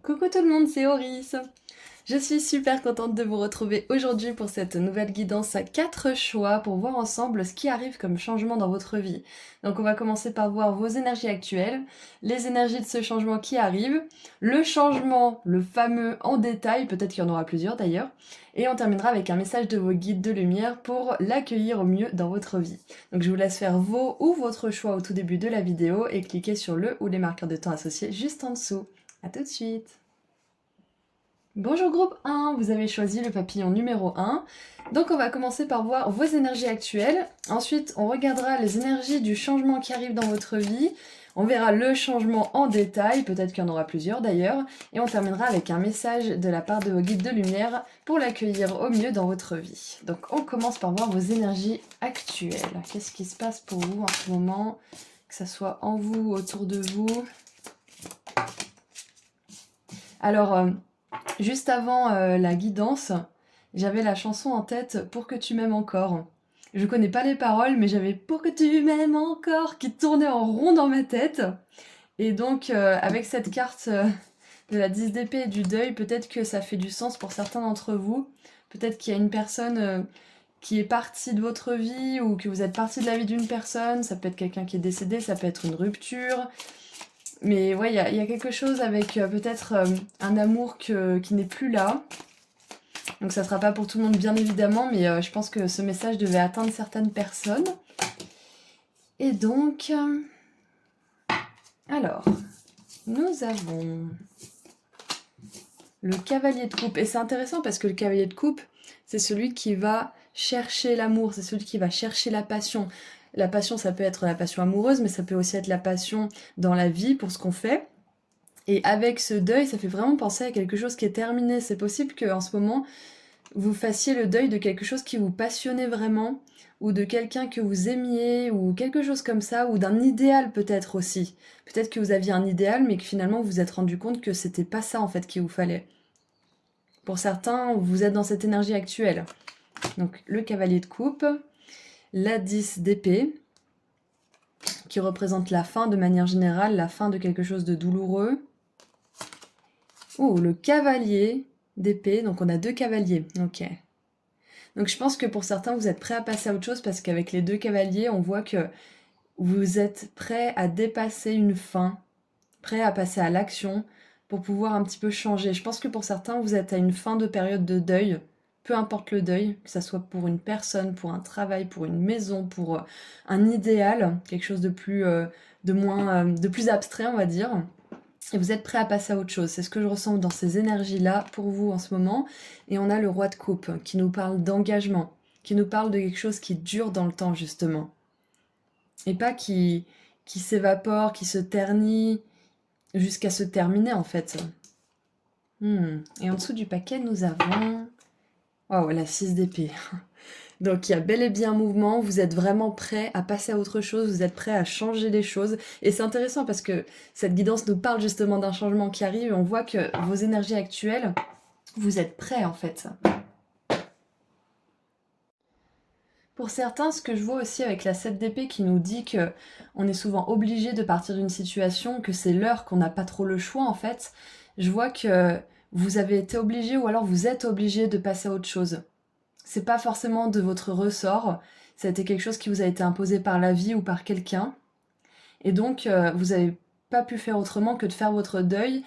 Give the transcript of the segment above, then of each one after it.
Coucou tout le monde, c'est Oris. Je suis super contente de vous retrouver aujourd'hui pour cette nouvelle guidance à 4 choix pour voir ensemble ce qui arrive comme changement dans votre vie. Donc on va commencer par voir vos énergies actuelles, les énergies de ce changement qui arrive, le changement, le fameux en détail, peut-être qu'il y en aura plusieurs d'ailleurs, et on terminera avec un message de vos guides de lumière pour l'accueillir au mieux dans votre vie. Donc je vous laisse faire vos ou votre choix au tout début de la vidéo et cliquez sur le ou les marqueurs de temps associés juste en dessous. A tout de suite. Bonjour groupe 1, vous avez choisi le papillon numéro 1. Donc on va commencer par voir vos énergies actuelles. Ensuite, on regardera les énergies du changement qui arrive dans votre vie. On verra le changement en détail, peut-être qu'il y en aura plusieurs d'ailleurs. Et on terminera avec un message de la part de vos guides de lumière pour l'accueillir au mieux dans votre vie. Donc on commence par voir vos énergies actuelles. Qu'est-ce qui se passe pour vous en ce moment? Que ça soit en vous, autour de vous. Alors, juste avant la guidance, j'avais la chanson en tête Pour que tu m'aimes encore. Je connais pas les paroles, mais j'avais Pour que tu m'aimes encore qui tournait en rond dans ma tête. Et donc, avec cette carte de la 10 d'épée et du deuil, peut-être que ça fait du sens pour certains d'entre vous. Peut-être qu'il y a une personne qui est partie de votre vie ou que vous êtes partie de la vie d'une personne. Ça peut être quelqu'un qui est décédé, ça peut être une rupture. Mais ouais, il y a quelque chose avec peut-être un amour qui n'est plus là. Donc ça sera pas pour tout le monde bien évidemment, mais je pense que ce message devait atteindre certaines personnes. Et donc, alors, nous avons le cavalier de coupe. Et c'est intéressant parce que le cavalier de coupe, c'est celui qui va chercher l'amour, c'est celui qui va chercher la passion. La passion, ça peut être la passion amoureuse, mais ça peut aussi être la passion dans la vie pour ce qu'on fait. Et avec ce deuil, ça fait vraiment penser à quelque chose qui est terminé. C'est possible qu'en ce moment, vous fassiez le deuil de quelque chose qui vous passionnait vraiment, ou de quelqu'un que vous aimiez, ou quelque chose comme ça, ou d'un idéal peut-être aussi. Peut-être que vous aviez un idéal, mais que finalement vous vous êtes rendu compte que c'était pas ça en fait qu'il vous fallait. Pour certains, vous êtes dans cette énergie actuelle. Donc le cavalier de coupe, la 10 d'épée, qui représente la fin de manière générale, la fin de quelque chose de douloureux. Oh, le cavalier d'épée, donc on a 2 cavaliers, ok. Donc je pense que pour certains, vous êtes prêts à passer à autre chose parce qu'avec les 2 cavaliers, on voit que vous êtes prêts à dépasser une fin, prêts à passer à l'action pour pouvoir un petit peu changer. Je pense que pour certains, vous êtes à une fin de période de deuil, peu importe le deuil, que ça soit pour une personne, pour un travail, pour une maison, pour un idéal, quelque chose de plus, de plus abstrait, on va dire. Et vous êtes prêt à passer à autre chose. C'est ce que je ressens dans ces énergies-là pour vous en ce moment. Et on a le roi de coupe qui nous parle d'engagement, qui nous parle de quelque chose qui dure dans le temps, justement. Et pas qui s'évapore, qui se ternit jusqu'à se terminer, en fait. Et en dessous du paquet, nous avons... Oh, la 6 d'épée. Donc il y a bel et bien un mouvement, vous êtes vraiment prêt à passer à autre chose, vous êtes prêt à changer les choses. Et c'est intéressant parce que cette guidance nous parle justement d'un changement qui arrive et on voit que vos énergies actuelles, vous êtes prêts en fait. Pour certains, ce que je vois aussi avec la 7 d'épée qui nous dit que on est souvent obligé de partir d'une situation, que c'est l'heure, qu'on n'a pas trop le choix en fait, je vois que vous avez été obligé ou alors vous êtes obligé de passer à autre chose. C'est pas forcément de votre ressort, ça a été quelque chose qui vous a été imposé par la vie ou par quelqu'un. Et donc, vous n'avez pas pu faire autrement que de faire votre deuil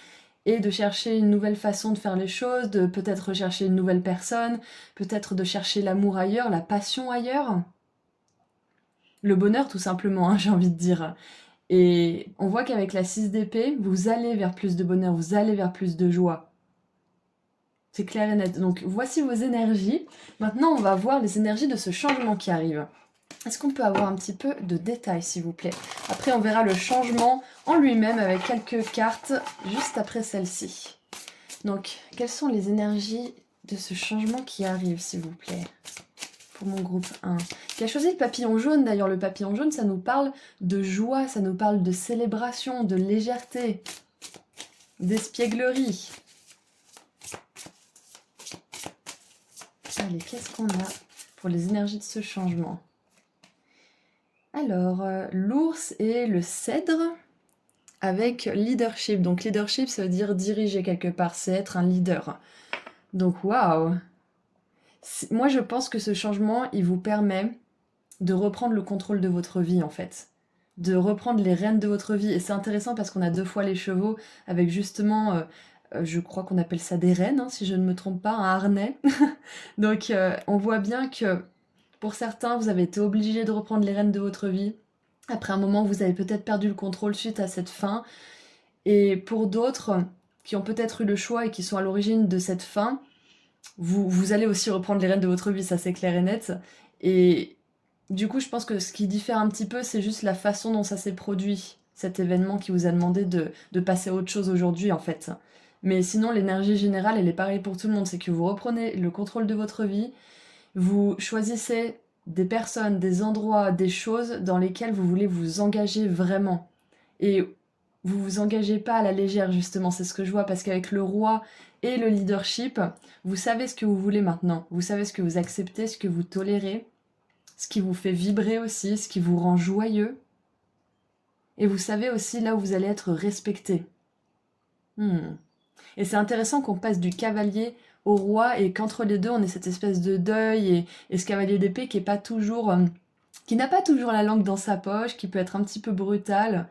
et de chercher une nouvelle façon de faire les choses, de peut-être rechercher une nouvelle personne, peut-être de chercher l'amour ailleurs, la passion ailleurs. Le bonheur tout simplement, hein, j'ai envie de dire. Et on voit qu'avec la 6 d'épée, vous allez vers plus de bonheur, vous allez vers plus de joie. C'est clair et net. Donc voici vos énergies. Maintenant, on va voir les énergies de ce changement qui arrive. Est-ce qu'on peut avoir un petit peu de détails, s'il vous plaît? Après, on verra le changement en lui-même avec quelques cartes juste après celle-ci. Donc, quelles sont les énergies de ce changement qui arrive, s'il vous plaît? Pour mon groupe 1. Qui a choisi le papillon jaune, d'ailleurs. Le papillon jaune, ça nous parle de joie, ça nous parle de célébration, de légèreté, d'espièglerie. Allez, qu'est-ce qu'on a pour les énergies de ce changement? Alors, l'ours et le cèdre. avec leadership. Donc leadership, ça veut dire diriger quelque part, c'est être un leader. Donc waouh! Moi, je pense que ce changement, il vous permet de reprendre le contrôle de votre vie, en fait. De reprendre les rênes de votre vie. Et c'est intéressant parce qu'on a 2 fois les chevaux avec justement, je crois qu'on appelle ça des rênes, hein, si je ne me trompe pas, un harnais. Donc on voit bien que pour certains, vous avez été obligé de reprendre les rênes de votre vie. Après un moment, vous avez peut-être perdu le contrôle suite à cette fin. Et pour d'autres qui ont peut-être eu le choix et qui sont à l'origine de cette fin, vous allez aussi reprendre les rênes de votre vie, ça c'est clair et net. Et du coup, je pense que ce qui diffère un petit peu, c'est juste la façon dont ça s'est produit, cet événement qui vous a demandé de passer à autre chose aujourd'hui, en fait. Mais sinon, l'énergie générale, elle est pareille pour tout le monde. C'est que vous reprenez le contrôle de votre vie, vous choisissez des personnes, des endroits, des choses dans lesquelles vous voulez vous engager vraiment. Et vous vous engagez pas à la légère, justement, c'est ce que je vois, parce qu'avec le roi et le leadership, vous savez ce que vous voulez maintenant. Vous savez ce que vous acceptez, ce que vous tolérez, ce qui vous fait vibrer aussi, ce qui vous rend joyeux. Et vous savez aussi là où vous allez être respecté. Et c'est intéressant qu'on passe du cavalier au roi et qu'entre les deux, on ait cette espèce de deuil et ce cavalier d'épée qui est pas toujours, qui n'a pas toujours la langue dans sa poche, qui peut être un petit peu brutal.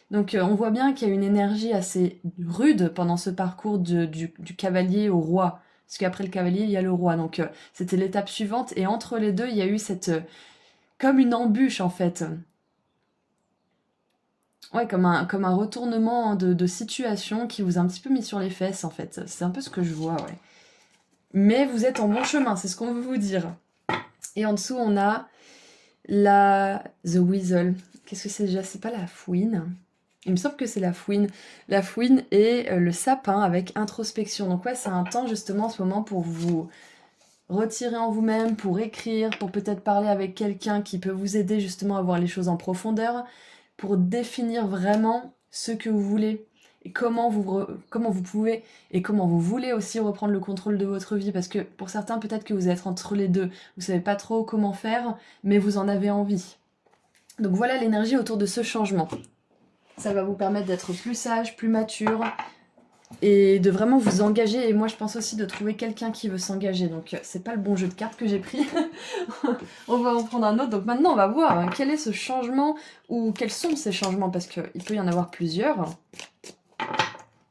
Donc on voit bien qu'il y a une énergie assez rude pendant ce parcours du cavalier au roi. Parce qu'après le cavalier, il y a le roi. Donc c'était l'étape suivante. Et entre les deux, il y a eu cette... comme une embûche en fait. Ouais, comme un retournement de situation qui vous a un petit peu mis sur les fesses en fait. C'est un peu ce que je vois, ouais. Mais vous êtes en bon chemin, c'est ce qu'on veut vous dire. Et en dessous, on a la The Weasel. Qu'est-ce que c'est déjà? C'est pas la fouine. Il me semble que c'est la fouine. La fouine et le sapin avec introspection. Donc ouais, c'est un temps justement en ce moment pour vous retirer en vous-même, pour écrire, pour peut-être parler avec quelqu'un qui peut vous aider justement à voir les choses en profondeur, pour définir vraiment ce que vous voulez et comment vous pouvez et comment vous voulez aussi reprendre le contrôle de votre vie. Parce que pour certains, peut-être que vous êtes entre les deux. Vous savez pas trop comment faire, mais vous en avez envie. Donc voilà l'énergie autour de ce changement. Ça va vous permettre d'être plus sage, plus mature et de vraiment vous engager. Et moi, je pense aussi de trouver quelqu'un qui veut s'engager. Donc, c'est pas le bon jeu de cartes que j'ai pris. On va en prendre un autre. Donc maintenant, on va voir quel est ce changement ou quels sont ces changements parce qu'il peut y en avoir plusieurs.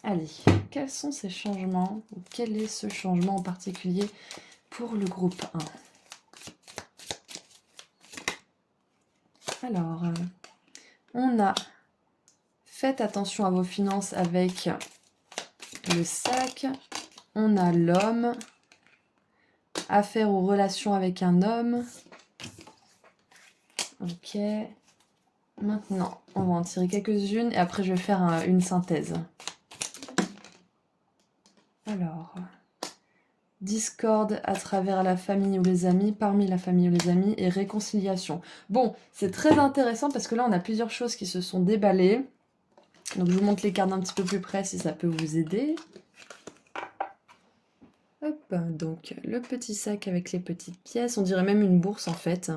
Allez, quels sont ces changements ou quel est ce changement en particulier pour le groupe 1? Alors, on a faites attention à vos finances avec le sac. On a l'homme. Affaires ou relations avec un homme. Ok. Maintenant, on va en tirer quelques-unes et après je vais faire une synthèse. Alors, discorde à travers la famille ou les amis, parmi la famille ou les amis et réconciliation. Bon, c'est très intéressant parce que là on a plusieurs choses qui se sont déballées. Donc je vous montre les cartes un petit peu plus près si ça peut vous aider. Hop, donc le petit sac avec les petites pièces, on dirait même une bourse en fait.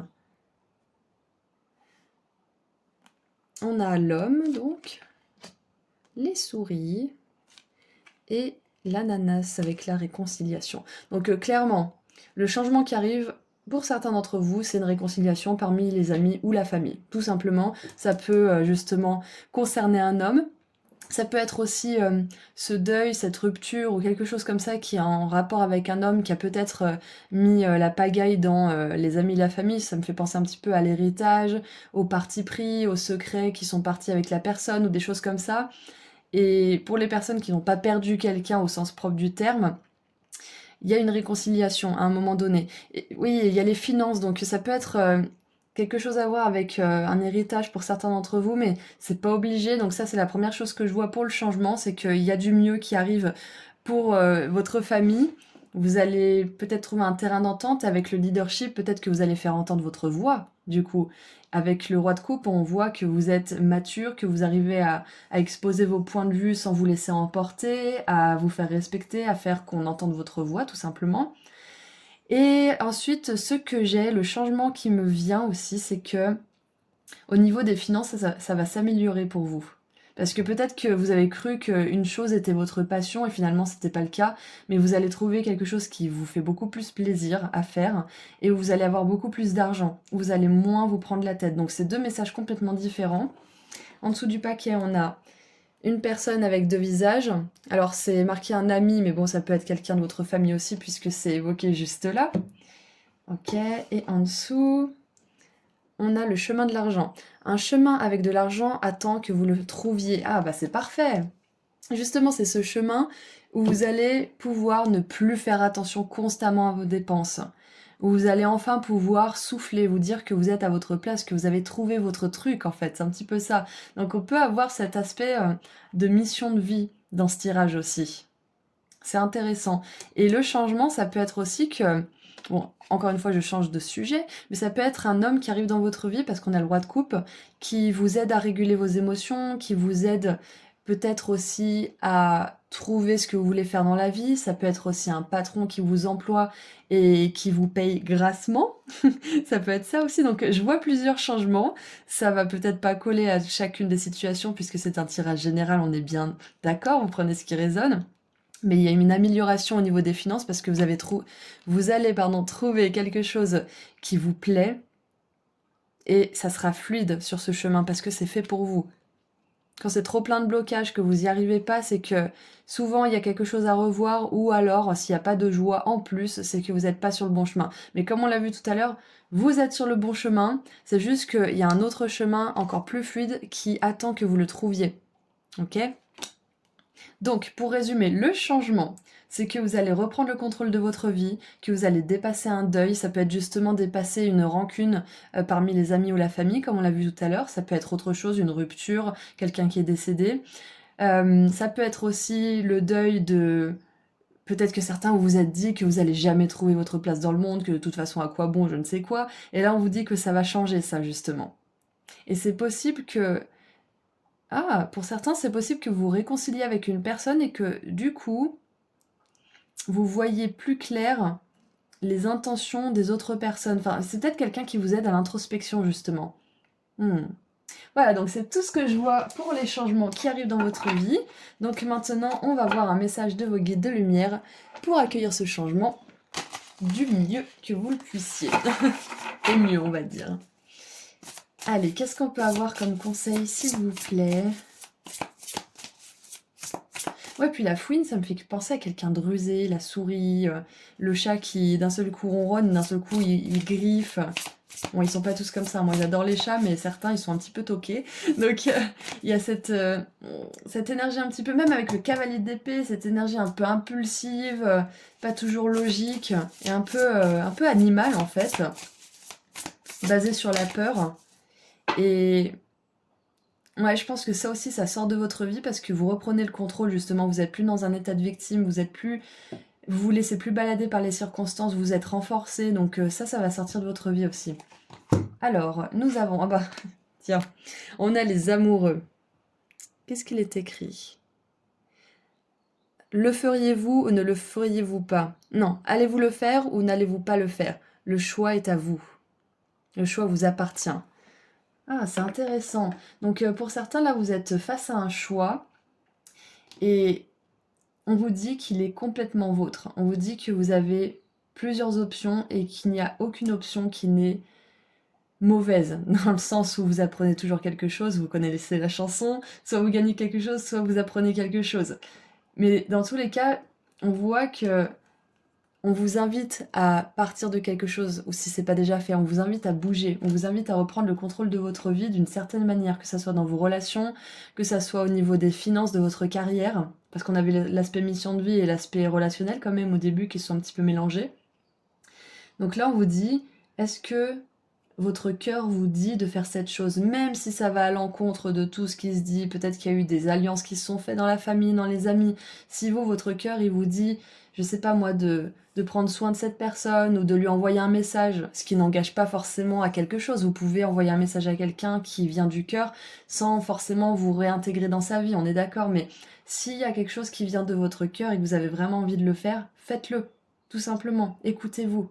On a l'homme donc, les souris et l'ananas avec la réconciliation. Donc clairement, le changement qui arrive pour certains d'entre vous, c'est une réconciliation parmi les amis ou la famille. Tout simplement, ça peut justement concerner un homme. Ça peut être aussi ce deuil, cette rupture ou quelque chose comme ça qui est en rapport avec un homme qui a peut-être mis la pagaille dans les amis et la famille. Ça me fait penser un petit peu à l'héritage, au parti pris, aux secrets qui sont partis avec la personne ou des choses comme ça. Et pour les personnes qui n'ont pas perdu quelqu'un au sens propre du terme, il y a une réconciliation à un moment donné. Et oui, il y a les finances, donc ça peut être quelque chose à voir avec un héritage pour certains d'entre vous, mais c'est pas obligé. Donc ça, c'est la première chose que je vois pour le changement, c'est qu'il y a du mieux qui arrive pour votre famille. Vous allez peut-être trouver un terrain d'entente avec le leadership, peut-être que vous allez faire entendre votre voix, du coup. Avec le roi de coupe, on voit que vous êtes mature, que vous arrivez à exposer vos points de vue sans vous laisser emporter, à vous faire respecter, à faire qu'on entende votre voix, tout simplement. Et ensuite, ce que j'ai, le changement qui me vient aussi, c'est que au niveau des finances, ça va s'améliorer pour vous. Parce que peut-être que vous avez cru qu'une chose était votre passion et finalement c'était pas le cas, mais vous allez trouver quelque chose qui vous fait beaucoup plus plaisir à faire et où vous allez avoir beaucoup plus d'argent, où vous allez moins vous prendre la tête. Donc c'est deux messages complètement différents. En dessous du paquet, on a une personne avec deux visages. Alors c'est marqué un ami, mais bon, ça peut être quelqu'un de votre famille aussi puisque c'est évoqué juste là. Ok, et en dessous, on a le chemin de l'argent. Un chemin avec de l'argent attend que vous le trouviez. Ah bah c'est parfait. Justement, c'est ce chemin où vous allez pouvoir ne plus faire attention constamment à vos dépenses. Où vous allez enfin pouvoir souffler, vous dire que vous êtes à votre place, que vous avez trouvé votre truc en fait. C'est un petit peu ça. Donc on peut avoir cet aspect de mission de vie dans ce tirage aussi. C'est intéressant. Et le changement, ça peut être aussi que, bon, encore une fois, je change de sujet, mais ça peut être un homme qui arrive dans votre vie, parce qu'on a le roi de coupe, qui vous aide à réguler vos émotions, qui vous aide peut-être aussi à trouver ce que vous voulez faire dans la vie. Ça peut être aussi un patron qui vous emploie et qui vous paye grassement. Ça peut être ça aussi. Donc, je vois plusieurs changements. Ça va peut-être pas coller à chacune des situations, puisque c'est un tirage général, on est bien d'accord, vous prenez ce qui résonne. Mais il y a une amélioration au niveau des finances parce que vous allez trouver quelque chose qui vous plaît et ça sera fluide sur ce chemin parce que c'est fait pour vous. Quand c'est trop plein de blocages, que vous n'y arrivez pas, c'est que souvent il y a quelque chose à revoir ou alors s'il n'y a pas de joie en plus, c'est que vous n'êtes pas sur le bon chemin. Mais comme on l'a vu tout à l'heure, vous êtes sur le bon chemin, c'est juste qu'il y a un autre chemin encore plus fluide qui attend que vous le trouviez. Ok ? Donc, pour résumer, le changement, c'est que vous allez reprendre le contrôle de votre vie, que vous allez dépasser un deuil. Ça peut être justement dépasser une rancune parmi les amis ou la famille, comme on l'a vu tout à l'heure. Ça peut être autre chose, une rupture, quelqu'un qui est décédé. Ça peut être aussi le deuil de... Peut-être que certains vous vous êtes dit que vous allez jamais trouver votre place dans le monde, que de toute façon à quoi bon, je ne sais quoi. Et là, on vous dit que ça va changer ça, justement. Et c'est possible que ah, pour certains, c'est possible que vous vous réconciliez avec une personne et que du coup, vous voyez plus clair les intentions des autres personnes. Enfin, c'est peut-être quelqu'un qui vous aide à l'introspection, justement. Hmm. Voilà, donc c'est tout ce que je vois pour les changements qui arrivent dans votre vie. Donc maintenant, on va voir un message de vos guides de lumière pour accueillir ce changement du mieux que vous le puissiez. Et mieux, on va dire. Allez, qu'est-ce qu'on peut avoir comme conseil, s'il vous plaît ? Ouais, puis la fouine, ça me fait penser à quelqu'un de rusé, la souris, le chat qui d'un seul coup ronronne, d'un seul coup il griffe. Bon, ils sont pas tous comme ça. Moi, j'adore les chats, mais certains, ils sont un petit peu toqués. Donc, il y a cette énergie un petit peu, même avec le cavalier d'épée, cette énergie un peu impulsive, pas toujours logique, et un peu animale, en fait, basée sur la peur. Et ouais, je pense que ça aussi, ça sort de votre vie parce que vous reprenez le contrôle, justement. Vous êtes plus dans un état de victime, vous vous laissez plus balader par les circonstances, vous êtes renforcé. Donc ça va sortir de votre vie aussi. Alors, nous avons... Ah bah, tiens, on a les amoureux. Qu'est-ce qu'il est écrit ? Le feriez-vous ou ne le feriez-vous pas ? Non, allez-vous le faire ou n'allez-vous pas le faire ? Le choix est à vous. Le choix vous appartient. Ah, c'est intéressant. Donc pour certains, là, vous êtes face à un choix et on vous dit qu'il est complètement vôtre. On vous dit que vous avez plusieurs options et qu'il n'y a aucune option qui n'est mauvaise, dans le sens où vous apprenez toujours quelque chose, vous connaissez la chanson, soit vous gagnez quelque chose, soit vous apprenez quelque chose. Mais dans tous les cas, on voit que on vous invite à partir de quelque chose, ou si c'est pas déjà fait, on vous invite à bouger, on vous invite à reprendre le contrôle de votre vie d'une certaine manière, que ça soit dans vos relations, que ça soit au niveau des finances de votre carrière, parce qu'on avait l'aspect mission de vie et l'aspect relationnel quand même au début qui sont un petit peu mélangés. Donc là on vous dit, est-ce que votre cœur vous dit de faire cette chose, même si ça va à l'encontre de tout ce qui se dit, peut-être qu'il y a eu des alliances qui se sont faites dans la famille, dans les amis, si vous, votre cœur, il vous dit, je sais pas moi, de prendre soin de cette personne ou de lui envoyer un message, ce qui n'engage pas forcément à quelque chose, vous pouvez envoyer un message à quelqu'un qui vient du cœur sans forcément vous réintégrer dans sa vie, on est d'accord, mais s'il y a quelque chose qui vient de votre cœur et que vous avez vraiment envie de le faire, faites-le, tout simplement, écoutez-vous.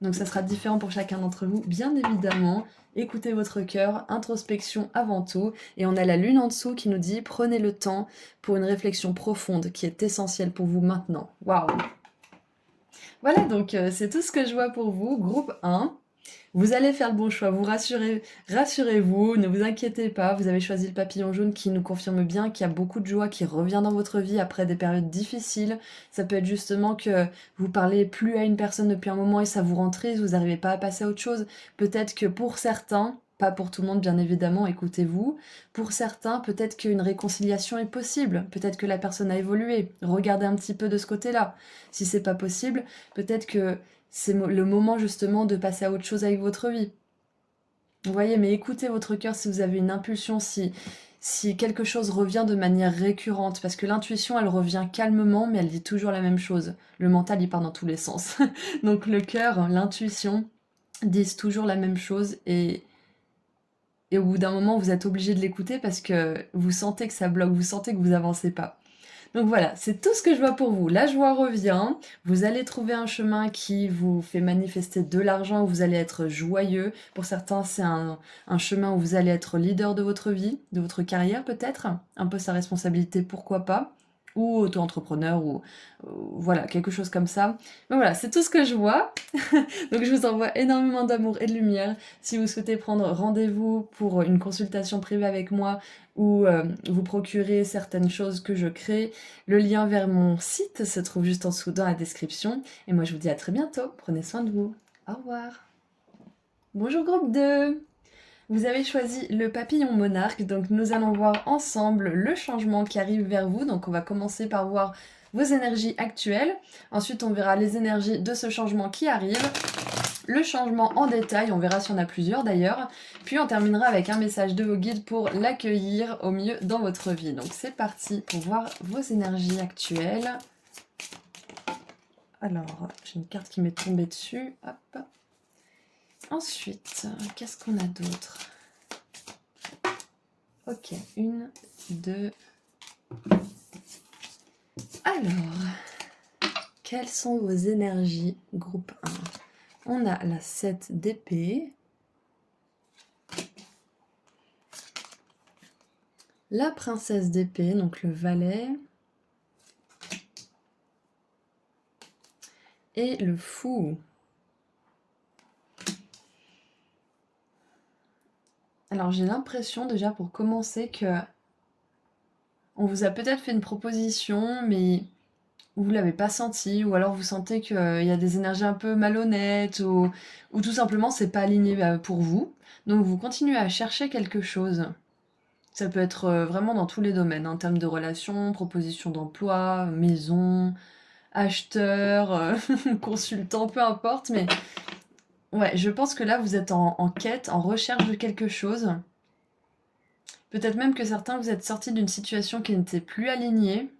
Donc ça sera différent pour chacun d'entre vous, bien évidemment. Écoutez votre cœur, introspection avant tout. Et on a la lune en dessous qui nous dit prenez le temps pour une réflexion profonde qui est essentielle pour vous maintenant. Waouh! Voilà, donc c'est tout ce que je vois pour vous. Groupe 1. Vous allez faire le bon choix, vous rassurez-vous, ne vous inquiétez pas, vous avez choisi le papillon jaune qui nous confirme bien qu'il y a beaucoup de joie qui revient dans votre vie après des périodes difficiles. Ça peut être justement que vous parlez plus à une personne depuis un moment et ça vous rend triste, vous n'arrivez pas à passer à autre chose. Peut-être que pour certains, pas pour tout le monde bien évidemment, écoutez-vous, pour certains, peut-être qu'une réconciliation est possible, peut-être que la personne a évolué, regardez un petit peu de ce côté-là. Si c'est pas possible, peut-être que c'est le moment justement de passer à autre chose avec votre vie. Vous voyez, mais écoutez votre cœur si vous avez une impulsion, si quelque chose revient de manière récurrente, parce que l'intuition, elle revient calmement, mais elle dit toujours la même chose. Le mental, il part dans tous les sens. Donc le cœur, l'intuition, disent toujours la même chose, et au bout d'un moment, vous êtes obligé de l'écouter parce que vous sentez que ça bloque, vous sentez que vous avancez pas. Donc voilà, c'est tout ce que je vois pour vous. La joie revient, vous allez trouver un chemin qui vous fait manifester de l'argent, où vous allez être joyeux. Pour certains, c'est un chemin où vous allez être leader de votre vie, de votre carrière peut-être, un peu sa responsabilité, pourquoi pas, ou auto-entrepreneur, ou voilà, quelque chose comme ça. Mais voilà, c'est tout ce que je vois. Donc je vous envoie énormément d'amour et de lumière. Si vous souhaitez prendre rendez-vous pour une consultation privée avec moi, ou vous procurer certaines choses que je crée, le lien vers mon site se trouve juste en dessous dans la description. Et moi je vous dis à très bientôt, prenez soin de vous. Au revoir. Bonjour groupe 2. Vous avez choisi le papillon monarque, donc nous allons voir ensemble le changement qui arrive vers vous. Donc on va commencer par voir vos énergies actuelles. Ensuite on verra les énergies de ce changement qui arrive. Le changement en détail, on verra s'il y en a plusieurs d'ailleurs. Puis on terminera avec un message de vos guides pour l'accueillir au mieux dans votre vie. Donc c'est parti pour voir vos énergies actuelles. Alors, j'ai une carte qui m'est tombée dessus. Hop. Ensuite, qu'est-ce qu'on a d'autre? Ok, 1, 2. Alors, quelles sont vos énergies, groupe 1? On a la 7 d'épée, la princesse d'épée, donc le valet, et le fou. Alors j'ai l'impression déjà pour commencer que on vous a peut-être fait une proposition, mais vous ne l'avez pas senti, ou alors vous sentez qu'il y a des énergies un peu malhonnêtes, ou tout simplement c'est pas aligné pour vous. Donc vous continuez à chercher quelque chose. Ça peut être vraiment dans tous les domaines, en termes de relations, propositions d'emploi, maison, acheteur, consultant, peu importe, mais ouais, je pense que là vous êtes en quête, en recherche de quelque chose. Peut-être même que certains vous êtes sortis d'une situation qui n'était plus alignée,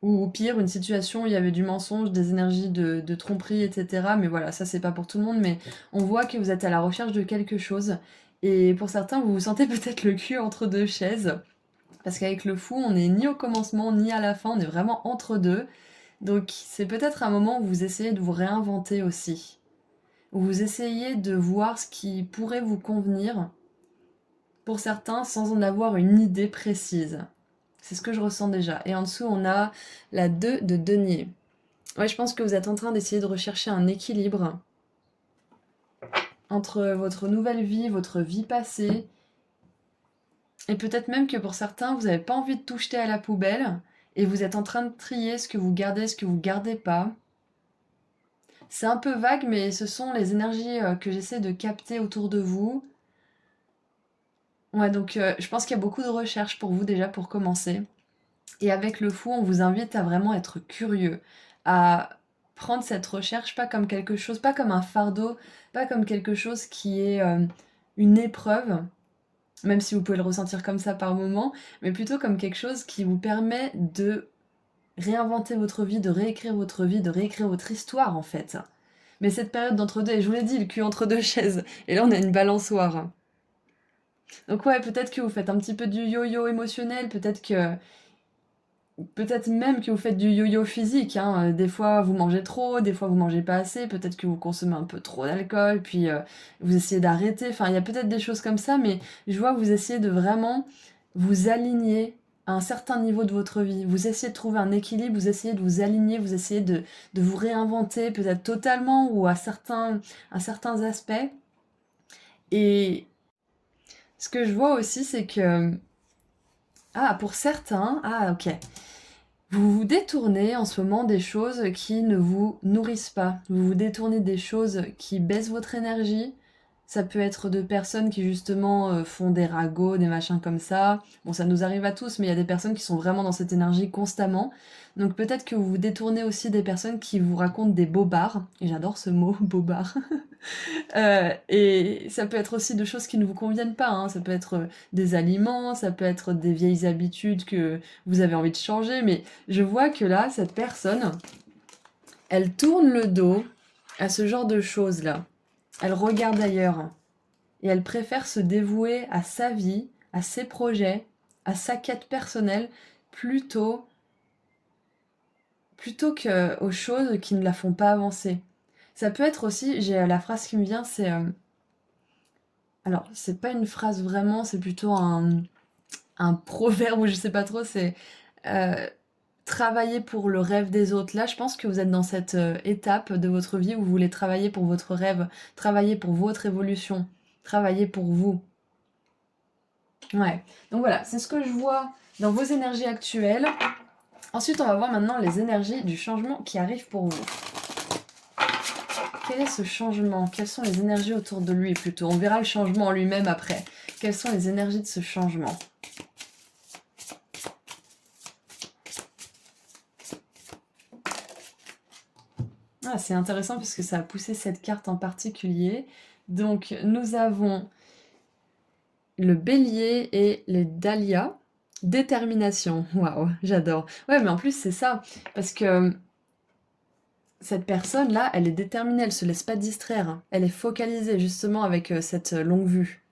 ou pire, une situation où il y avait du mensonge, des énergies de tromperie, etc. Mais voilà, ça c'est pas pour tout le monde, mais on voit que vous êtes à la recherche de quelque chose. Et pour certains, vous vous sentez peut-être le cul entre deux chaises. Parce qu'avec le fou, on n'est ni au commencement ni à la fin, on est vraiment entre deux. Donc c'est peut-être un moment où vous essayez de vous réinventer aussi. Où vous essayez de voir ce qui pourrait vous convenir pour certains sans en avoir une idée précise. C'est ce que je ressens déjà. Et en dessous, on a la 2 de denier. Ouais, je pense que vous êtes en train d'essayer de rechercher un équilibre entre votre nouvelle vie, votre vie passée, et peut-être même que pour certains, vous n'avez pas envie de tout jeter à la poubelle, et vous êtes en train de trier ce que vous gardez, ce que vous gardez pas. C'est un peu vague, mais ce sont les énergies que j'essaie de capter autour de vous. Ouais, donc je pense qu'il y a beaucoup de recherches pour vous déjà pour commencer. Et avec le fou, on vous invite à vraiment être curieux, à prendre cette recherche pas comme quelque chose, pas comme un fardeau, pas comme quelque chose qui est une épreuve, même si vous pouvez le ressentir comme ça par moment, mais plutôt comme quelque chose qui vous permet de réinventer votre vie, de réécrire votre vie, de réécrire votre histoire en fait. Mais cette période d'entre-deux, et je vous l'ai dit, le cul entre deux chaises, et là on a une balançoire. Donc ouais, peut-être que vous faites un petit peu du yo-yo émotionnel, peut-être que peut-être même que vous faites du yo-yo physique, hein. Des fois vous mangez trop, des fois vous mangez pas assez, peut-être que vous consommez un peu trop d'alcool, puis vous essayez d'arrêter. Enfin, il y a peut-être des choses comme ça, mais je vois que vous essayez de vraiment vous aligner à un certain niveau de votre vie. Vous essayez de trouver un équilibre, vous essayez de vous aligner, vous essayez de vous réinventer, peut-être totalement ou à certains aspects. Et ce que je vois aussi, c'est que... Ah, pour certains, ah ok. Vous vous détournez en ce moment des choses qui ne vous nourrissent pas. Vous vous détournez des choses qui baissent votre énergie. Ça peut être de personnes qui justement font des ragots, des machins comme ça. Bon, ça nous arrive à tous, mais il y a des personnes qui sont vraiment dans cette énergie constamment. Donc peut-être que vous vous détournez aussi des personnes qui vous racontent des bobards. Et j'adore ce mot, bobard. Et ça peut être aussi de choses qui ne vous conviennent pas, hein. Ça peut être des aliments, ça peut être des vieilles habitudes que vous avez envie de changer, mais je vois que là, cette personne, elle tourne le dos à ce genre de choses-là. Elle regarde ailleurs et elle préfère se dévouer à sa vie, à ses projets, à sa quête personnelle, plutôt, plutôt qu'aux choses qui ne la font pas avancer. Ça peut être aussi, j'ai la phrase qui me vient, c'est alors, c'est pas une phrase vraiment, c'est plutôt un proverbe ou je sais pas trop, c'est euh, travailler pour le rêve des autres. Là, je pense que vous êtes dans cette étape de votre vie où vous voulez travailler pour votre rêve, travailler pour votre évolution, travailler pour vous. Ouais, donc voilà, c'est ce que je vois dans vos énergies actuelles. Ensuite, on va voir maintenant les énergies du changement qui arrivent pour vous. Quel est ce changement? Quelles sont les énergies autour de lui plutôt? On verra le changement en lui-même après. Quelles sont les énergies de ce changement? Ah, c'est intéressant parce que ça a poussé cette carte en particulier. Donc, nous avons le bélier et les dahlias. Détermination. Waouh, j'adore. Ouais, mais en plus, c'est ça. Parce que cette personne-là, elle est déterminée, elle se laisse pas distraire. Elle est focalisée justement avec cette longue vue.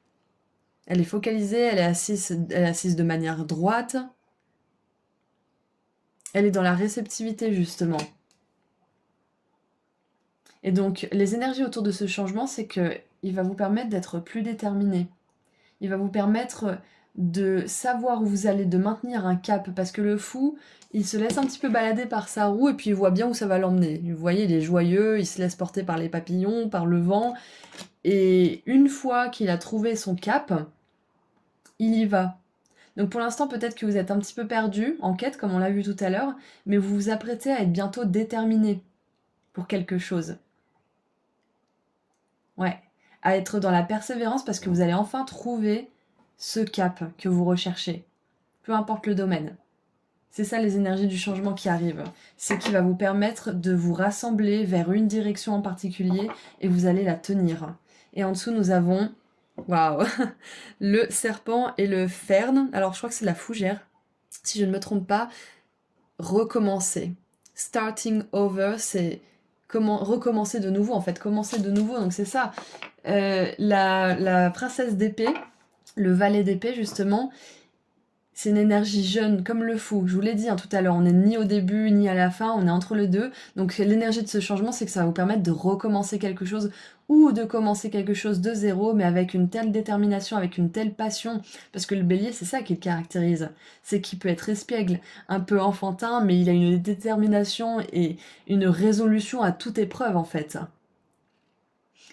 Elle est focalisée, elle est assise de manière droite. Elle est dans la réceptivité justement. Et donc, les énergies autour de ce changement, c'est que il va vous permettre d'être plus déterminé. Il va vous permettre de savoir où vous allez, de maintenir un cap, parce que le fou, il se laisse un petit peu balader par sa roue et puis il voit bien où ça va l'emmener. Vous voyez, il est joyeux, il se laisse porter par les papillons, par le vent, et une fois qu'il a trouvé son cap, il y va. Donc pour l'instant, peut-être que vous êtes un petit peu perdu en quête, comme on l'a vu tout à l'heure, mais vous vous apprêtez à être bientôt déterminé pour quelque chose. Ouais, à être dans la persévérance parce que vous allez enfin trouver ce cap que vous recherchez, peu importe le domaine. C'est ça les énergies du changement qui arrivent. C'est qui va vous permettre de vous rassembler vers une direction en particulier et vous allez la tenir. Et en dessous, nous avons, waouh, le serpent et le fern. Alors je crois que c'est la fougère, si je ne me trompe pas. Recommencer. Starting over, c'est comment recommencer de nouveau en fait, commencer de nouveau. Donc c'est ça. La princesse d'épée, le valet d'épée justement, c'est une énergie jeune comme le fou. Je vous l'ai dit tout à l'heure, on n'est ni au début ni à la fin, on est entre les deux. Donc l'énergie de ce changement, c'est que ça va vous permettre de recommencer quelque chose ou de commencer quelque chose de zéro, mais avec une telle détermination, avec une telle passion. Parce que le bélier, c'est ça qui le caractérise. C'est qu'il peut être espiègle, un peu enfantin, mais il a une détermination et une résolution à toute épreuve en fait.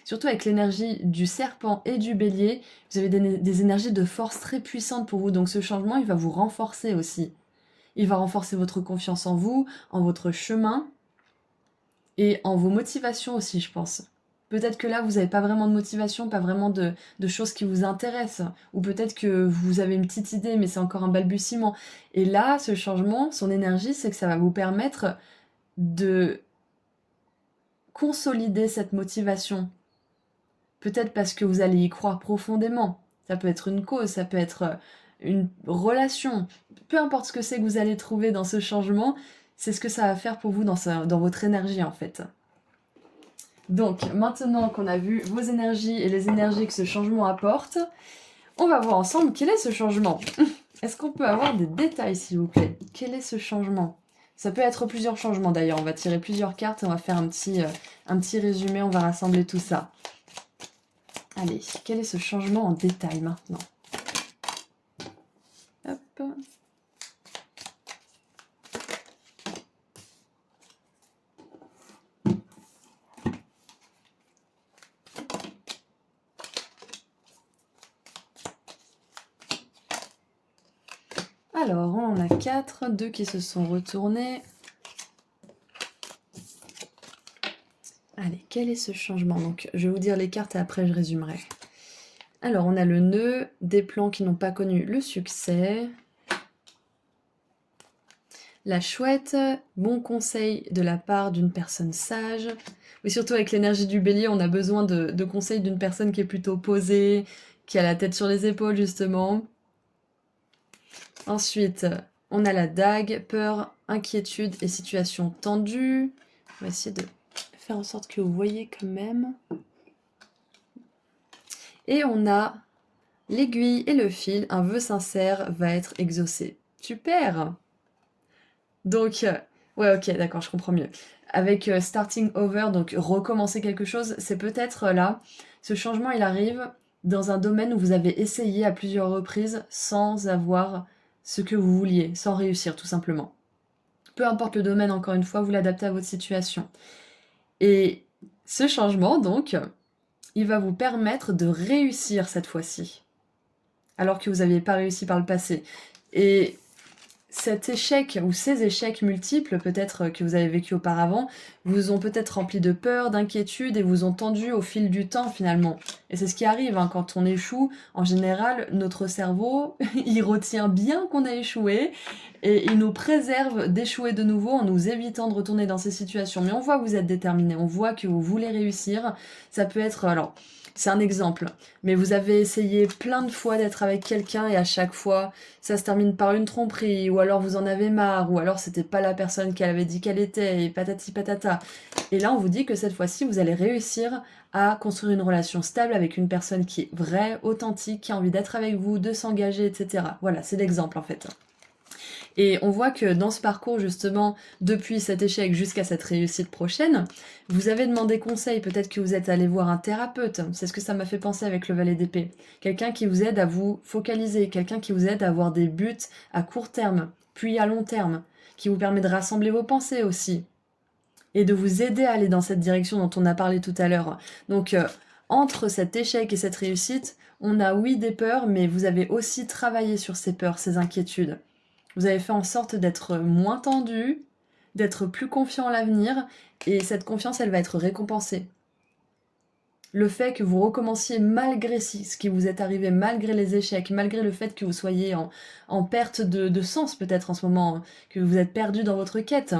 Surtout avec l'énergie du serpent et du bélier, vous avez des énergies de force très puissantes pour vous. Donc ce changement, il va vous renforcer aussi. Il va renforcer votre confiance en vous, en votre chemin et en vos motivations aussi, je pense. Peut-être que là, vous n'avez pas vraiment de motivation, pas vraiment de choses qui vous intéressent. Ou peut-être que vous avez une petite idée, mais c'est encore un balbutiement. Et là, ce changement, son énergie, c'est que ça va vous permettre de consolider cette motivation. Peut-être parce que vous allez y croire profondément. Ça peut être une cause, ça peut être une relation. Peu importe ce que c'est que vous allez trouver dans ce changement, c'est ce que ça va faire pour vous dans votre énergie en fait. Donc maintenant qu'on a vu vos énergies et les énergies que ce changement apporte, on va voir ensemble quel est ce changement. Est-ce qu'on peut avoir des détails, s'il vous plaît? Quel est ce changement? Ça peut être plusieurs changements d'ailleurs. On va tirer plusieurs cartes et on va faire un petit résumé. On va rassembler tout ça. Allez, quel est ce changement en détail maintenant? Hop. Alors, on en a 4, 2 qui se sont retournés. Allez, quel est ce changement? Donc, je vais vous dire les cartes et après je résumerai. Alors, on a le nœud, des plans qui n'ont pas connu le succès. La chouette, bon conseil de la part d'une personne sage. Mais surtout avec l'énergie du bélier, on a besoin de conseils d'une personne qui est plutôt posée, qui a la tête sur les épaules justement. Ensuite, on a la dague, peur, inquiétude et situation tendue. On va essayer de faire en sorte que vous voyez quand même. Et on a l'aiguille et le fil, un vœu sincère va être exaucé. Super! Donc, ouais, ok, d'accord, je comprends mieux. Avec starting over, donc recommencer quelque chose, c'est peut-être là, ce changement il arrive dans un domaine où vous avez essayé à plusieurs reprises sans avoir ce que vous vouliez, sans réussir tout simplement. Peu importe le domaine, encore une fois, vous l'adaptez à votre situation. Et ce changement, donc, il va vous permettre de réussir cette fois-ci, alors que vous n'aviez pas réussi par le passé. Et cet échec ou ces échecs multiples, peut-être que vous avez vécu auparavant, vous ont peut-être rempli de peur, d'inquiétude et vous ont tendu au fil du temps finalement. Et c'est ce qui arrive hein, quand on échoue. En général, notre cerveau, il retient bien qu'on a échoué et il nous préserve d'échouer de nouveau en nous évitant de retourner dans ces situations. Mais on voit que vous êtes déterminé, on voit que vous voulez réussir. Ça peut être... Alors, c'est un exemple, mais vous avez essayé plein de fois d'être avec quelqu'un et à chaque fois, ça se termine par une tromperie, ou alors vous en avez marre, ou alors c'était pas la personne qu'elle avait dit qu'elle était, et patati patata. Et là, on vous dit que cette fois-ci, vous allez réussir à construire une relation stable avec une personne qui est vraie, authentique, qui a envie d'être avec vous, de s'engager, etc. Voilà, c'est l'exemple en fait. Et on voit que dans ce parcours, justement, depuis cet échec jusqu'à cette réussite prochaine, vous avez demandé conseil, peut-être que vous êtes allé voir un thérapeute, c'est ce que ça m'a fait penser avec le valet d'épée. Quelqu'un qui vous aide à vous focaliser, quelqu'un qui vous aide à avoir des buts à court terme, puis à long terme, qui vous permet de rassembler vos pensées aussi, et de vous aider à aller dans cette direction dont on a parlé tout à l'heure. Donc, entre cet échec et cette réussite, on a oui des peurs, mais vous avez aussi travaillé sur ces peurs, ces inquiétudes. Vous avez fait en sorte d'être moins tendu, d'être plus confiant en l'avenir, et cette confiance, elle va être récompensée. Le fait que vous recommenciez malgré ce qui vous est arrivé, malgré les échecs, malgré le fait que vous soyez en perte de sens peut-être en ce moment, que vous êtes perdu dans votre quête,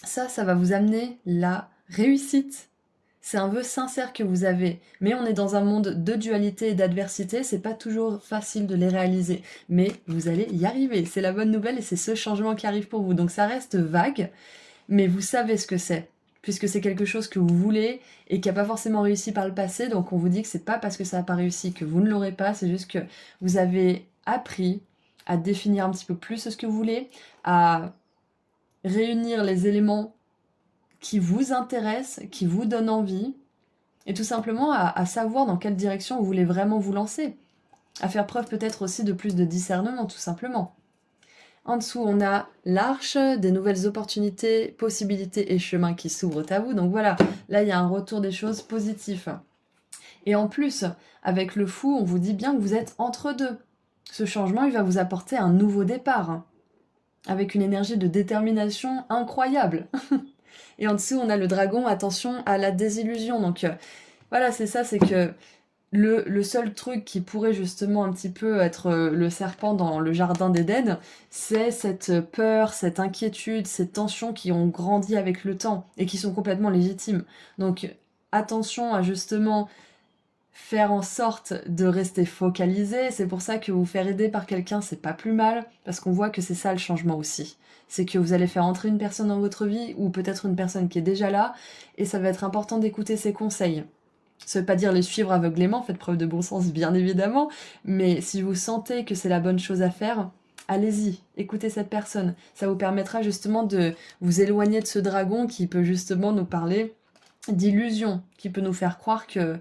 ça va vous amener la réussite. C'est un vœu sincère que vous avez, mais on est dans un monde de dualité et d'adversité, c'est pas toujours facile de les réaliser, mais vous allez y arriver, c'est la bonne nouvelle et c'est ce changement qui arrive pour vous. Donc ça reste vague, mais vous savez ce que c'est, puisque c'est quelque chose que vous voulez et qui n'a pas forcément réussi par le passé, donc on vous dit que c'est pas parce que ça n'a pas réussi que vous ne l'aurez pas, c'est juste que vous avez appris à définir un petit peu plus ce que vous voulez, à réunir les éléments qui vous intéresse, qui vous donne envie, et tout simplement à savoir dans quelle direction vous voulez vraiment vous lancer, à faire preuve peut-être aussi de plus de discernement, tout simplement. En dessous, on a l'arche, des nouvelles opportunités, possibilités et chemins qui s'ouvrent à vous. Donc voilà, là, il y a un retour des choses positifs. Et en plus, avec le fou, on vous dit bien que vous êtes entre deux. Ce changement, il va vous apporter un nouveau départ, avec une énergie de détermination incroyable. Et en dessous, on a le dragon, attention à la désillusion. Donc voilà, c'est ça, c'est que le seul truc qui pourrait justement un petit peu être le serpent dans le jardin d'Éden, c'est cette peur, cette inquiétude, ces tensions qui ont grandi avec le temps et qui sont complètement légitimes. Donc attention à justement faire en sorte de rester focalisé. C'est pour ça que vous faire aider par quelqu'un, c'est pas plus mal, parce qu'on voit que c'est ça le changement aussi. C'est que vous allez faire entrer une personne dans votre vie, ou peut-être une personne qui est déjà là, et ça va être important d'écouter ses conseils. Ça veut pas dire les suivre aveuglément, faites preuve de bon sens bien évidemment, mais si vous sentez que c'est la bonne chose à faire, allez-y, écoutez cette personne. Ça vous permettra justement de vous éloigner de ce dragon qui peut justement nous parler d'illusions, qui peut nous faire croire que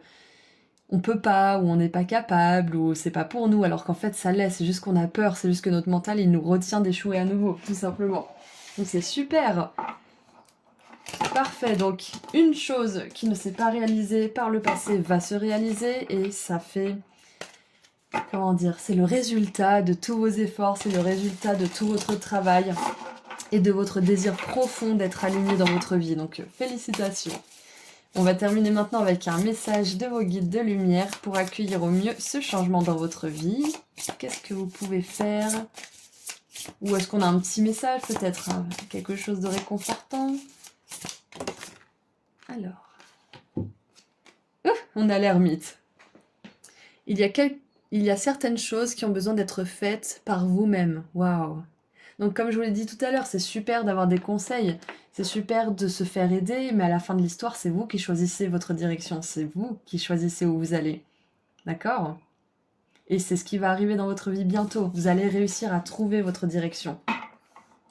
on peut pas, ou on n'est pas capable, ou c'est pas pour nous, alors qu'en fait ça l'est, c'est juste qu'on a peur, c'est juste que notre mental il nous retient d'échouer à nouveau, tout simplement. Donc c'est super. Parfait, donc une chose qui ne s'est pas réalisée par le passé va se réaliser et ça fait, comment dire, c'est le résultat de tous vos efforts, c'est le résultat de tout votre travail et de votre désir profond d'être aligné dans votre vie. Donc félicitations. On va terminer maintenant avec un message de vos guides de lumière pour accueillir au mieux ce changement dans votre vie. Qu'est-ce que vous pouvez faire? Ou est-ce qu'on a un petit message, peut-être quelque chose de réconfortant? Alors, on a l'ermite. Il y a certaines choses qui ont besoin d'être faites par vous-même. Waouh! Donc comme je vous l'ai dit tout à l'heure, c'est super d'avoir des conseils, c'est super de se faire aider, mais à la fin de l'histoire, c'est vous qui choisissez votre direction, c'est vous qui choisissez où vous allez. D'accord? Et c'est ce qui va arriver dans votre vie bientôt. Vous allez réussir à trouver votre direction.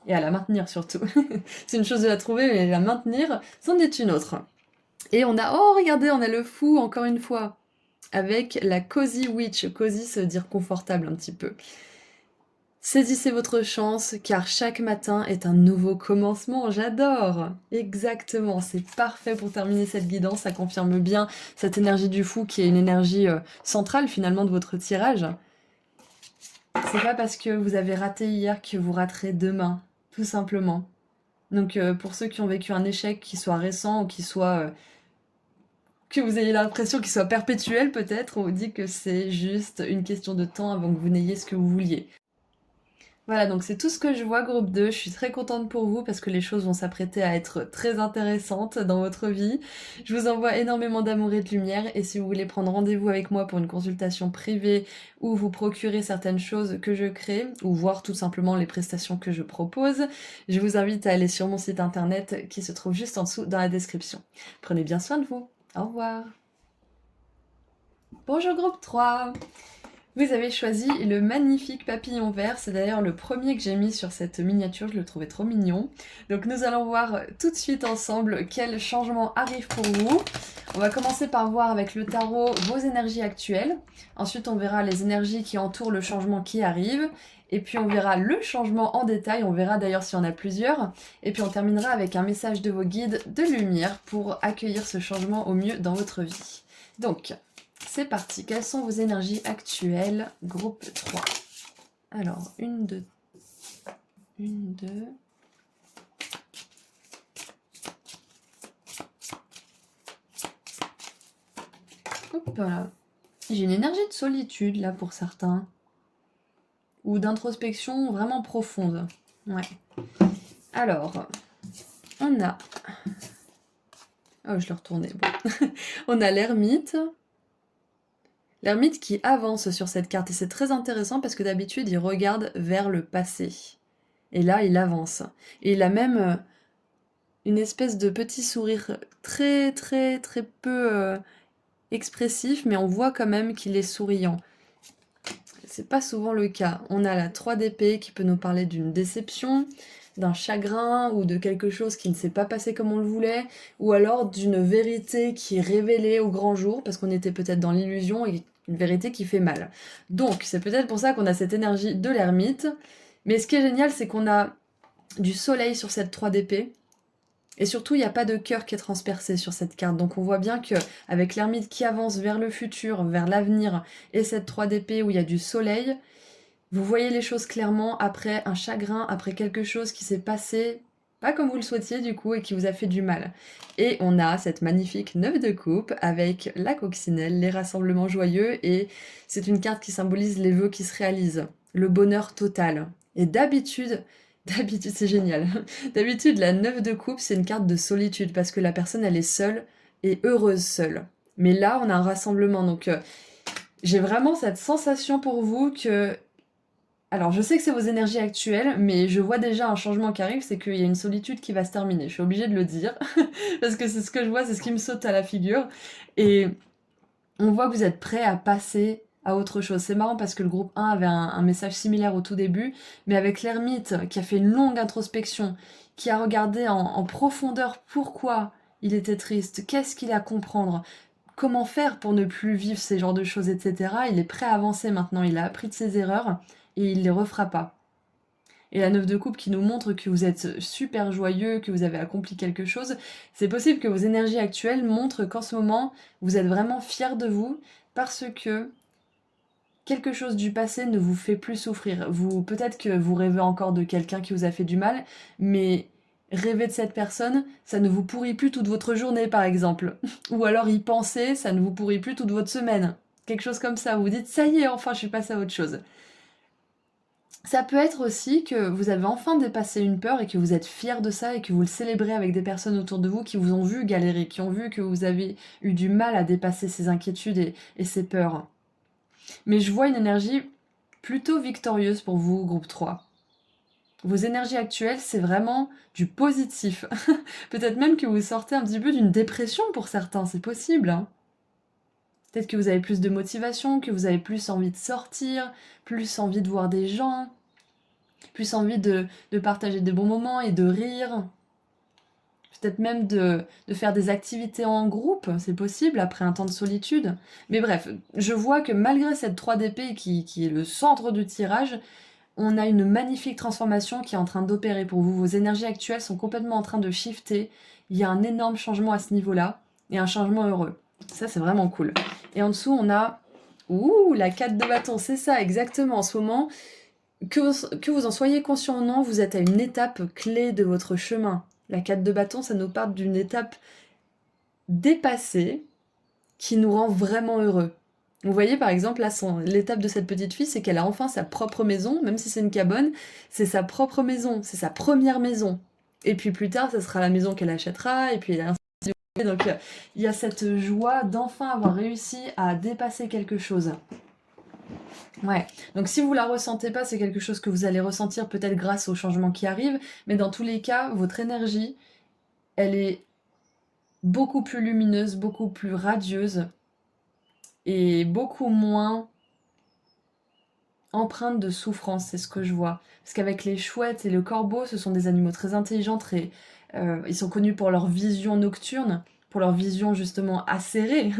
Et à la maintenir surtout. C'est une chose de la trouver, mais la maintenir, c'en est une autre. Et on a... Oh, regardez, on a le fou, encore une fois. Avec la Cozy Witch. Cozy, ça veut dire confortable un petit peu. Saisissez votre chance, car chaque matin est un nouveau commencement. J'adore! Exactement, c'est parfait pour terminer cette guidance. Ça confirme bien cette énergie du fou qui est une énergie centrale finalement de votre tirage. C'est pas parce que vous avez raté hier que vous raterez demain, tout simplement. Donc pour ceux qui ont vécu un échec, qui soit récent ou qui soit... que vous ayez l'impression qu'il soit perpétuel peut-être, on vous dit que c'est juste une question de temps avant que vous n'ayez ce que vous vouliez. Voilà, donc c'est tout ce que je vois, groupe 2. Je suis très contente pour vous parce que les choses vont s'apprêter à être très intéressantes dans votre vie. Je vous envoie énormément d'amour et de lumière et si vous voulez prendre rendez-vous avec moi pour une consultation privée ou vous procurer certaines choses que je crée ou voir tout simplement les prestations que je propose, je vous invite à aller sur mon site internet qui se trouve juste en dessous dans la description. Prenez bien soin de vous. Au revoir. Bonjour groupe 3. Vous avez choisi le magnifique papillon vert, c'est d'ailleurs le premier que j'ai mis sur cette miniature, je le trouvais trop mignon. Donc nous allons voir tout de suite ensemble quel changement arrive pour vous. On va commencer par voir avec le tarot vos énergies actuelles. Ensuite on verra les énergies qui entourent le changement qui arrive. Et puis on verra le changement en détail, on verra d'ailleurs s'il y en a plusieurs. Et puis on terminera avec un message de vos guides de lumière pour accueillir ce changement au mieux dans votre vie. Donc... c'est parti, quelles sont vos énergies actuelles, groupe 3? Alors, une, deux. Hop là. J'ai une énergie de solitude là pour certains. Ou d'introspection vraiment profonde. Ouais. Alors, on a... oh, je l'ai retourné. Bon. On a l'ermite. L'ermite qui avance sur cette carte, et c'est très intéressant parce que d'habitude il regarde vers le passé. Et là il avance. Et il a même une espèce de petit sourire très très très peu expressif, mais on voit quand même qu'il est souriant. C'est pas souvent le cas. On a la 3 d'épée qui peut nous parler d'une déception, d'un chagrin ou de quelque chose qui ne s'est pas passé comme on le voulait, ou alors d'une vérité qui est révélée au grand jour, parce qu'on était peut-être dans l'illusion et une vérité qui fait mal. Donc c'est peut-être pour ça qu'on a cette énergie de l'ermite, mais ce qui est génial c'est qu'on a du soleil sur cette 3 d'épée, et surtout il n'y a pas de cœur qui est transpercé sur cette carte, donc on voit bien que avec l'ermite qui avance vers le futur, vers l'avenir, et cette 3 d'épée où il y a du soleil, vous voyez les choses clairement après un chagrin, après quelque chose qui s'est passé pas comme vous le souhaitiez du coup et qui vous a fait du mal. Et on a cette magnifique 9 de coupe avec la coccinelle, les rassemblements joyeux et c'est une carte qui symbolise les vœux qui se réalisent, le bonheur total. Et d'habitude c'est génial, d'habitude la 9 de coupe c'est une carte de solitude parce que la personne elle est seule et heureuse seule. Mais là on a un rassemblement donc j'ai vraiment cette sensation pour vous que... alors, je sais que c'est vos énergies actuelles, mais je vois déjà un changement qui arrive, c'est qu'il y a une solitude qui va se terminer. Je suis obligée de le dire, parce que c'est ce que je vois, c'est ce qui me saute à la figure. Et on voit que vous êtes prêt à passer à autre chose. C'est marrant parce que le groupe 1 avait un message similaire au tout début, mais avec l'ermite qui a fait une longue introspection, qui a regardé en profondeur pourquoi il était triste, qu'est-ce qu'il a à comprendre, comment faire pour ne plus vivre ces genres de choses, etc. Il est prêt à avancer maintenant, il a appris de ses erreurs et il les refera pas. Et la 9 de coupe qui nous montre que vous êtes super joyeux, que vous avez accompli quelque chose, c'est possible que vos énergies actuelles montrent qu'en ce moment, vous êtes vraiment fier de vous parce que quelque chose du passé ne vous fait plus souffrir. Peut-être que vous rêvez encore de quelqu'un qui vous a fait du mal, mais rêver de cette personne, ça ne vous pourrit plus toute votre journée, par exemple. Ou alors y penser, ça ne vous pourrit plus toute votre semaine. Quelque chose comme ça. Vous vous dites, ça y est, enfin, je suis passée à autre chose. Ça peut être aussi que vous avez enfin dépassé une peur et que vous êtes fier de ça et que vous le célébrez avec des personnes autour de vous qui vous ont vu galérer, qui ont vu que vous avez eu du mal à dépasser ces inquiétudes et ces peurs. Mais je vois une énergie plutôt victorieuse pour vous, groupe 3. Vos énergies actuelles, c'est vraiment du positif. Peut-être même que vous sortez un petit peu d'une dépression pour certains, c'est possible. Hein. Peut-être que vous avez plus de motivation, que vous avez plus envie de sortir, plus envie de voir des gens, plus envie de partager des bons moments et de rire. Peut-être même de faire des activités en groupe, c'est possible, après un temps de solitude. Mais bref, je vois que malgré cette 3 d'épée qui est le centre du tirage, on a une magnifique transformation qui est en train d'opérer pour vous. Vos énergies actuelles sont complètement en train de shifter. Il y a un énorme changement à ce niveau-là, et un changement heureux. Ça, c'est vraiment cool. Et en dessous, on a... Ouh, la 4 de bâton, c'est ça, exactement. En ce moment, que vous en soyez conscient ou non, vous êtes à une étape clé de votre chemin. La 4 de bâton, ça nous parle d'une étape dépassée qui nous rend vraiment heureux. Vous voyez par exemple là, l'étape de cette petite fille, c'est qu'elle a enfin sa propre maison, même si c'est une cabane, c'est sa propre maison, c'est sa première maison. Et puis plus tard, ça sera la maison qu'elle achètera, et puis ainsi de suite. Donc il y a cette joie d'enfin avoir réussi à dépasser quelque chose. Ouais, donc si vous la ressentez pas, c'est quelque chose que vous allez ressentir peut-être grâce au changement qui arrive, mais dans tous les cas, votre énergie, elle est beaucoup plus lumineuse, beaucoup plus radieuse et beaucoup moins empreinte de souffrance, c'est ce que je vois. Parce qu'avec les chouettes et le corbeau, ce sont des animaux très intelligents, ils sont connus pour leur vision nocturne, pour leur vision justement acérée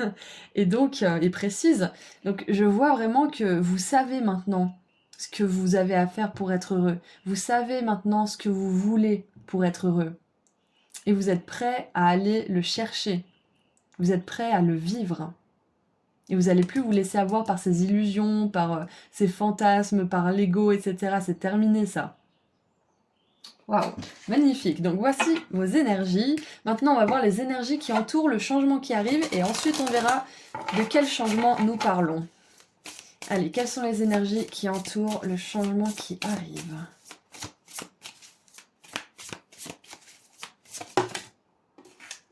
et donc et précise. Donc je vois vraiment que vous savez maintenant ce que vous avez à faire pour être heureux. Vous savez maintenant ce que vous voulez pour être heureux. Et vous êtes prêt à aller le chercher. Vous êtes prêt à le vivre. Et vous n'allez plus vous laisser avoir par ces illusions, par ces fantasmes, par l'ego, etc. C'est terminé ça. Waouh, magnifique. Donc voici vos énergies. Maintenant, on va voir les énergies qui entourent le changement qui arrive et ensuite on verra de quel changement nous parlons. Allez, quelles sont les énergies qui entourent le changement qui arrive?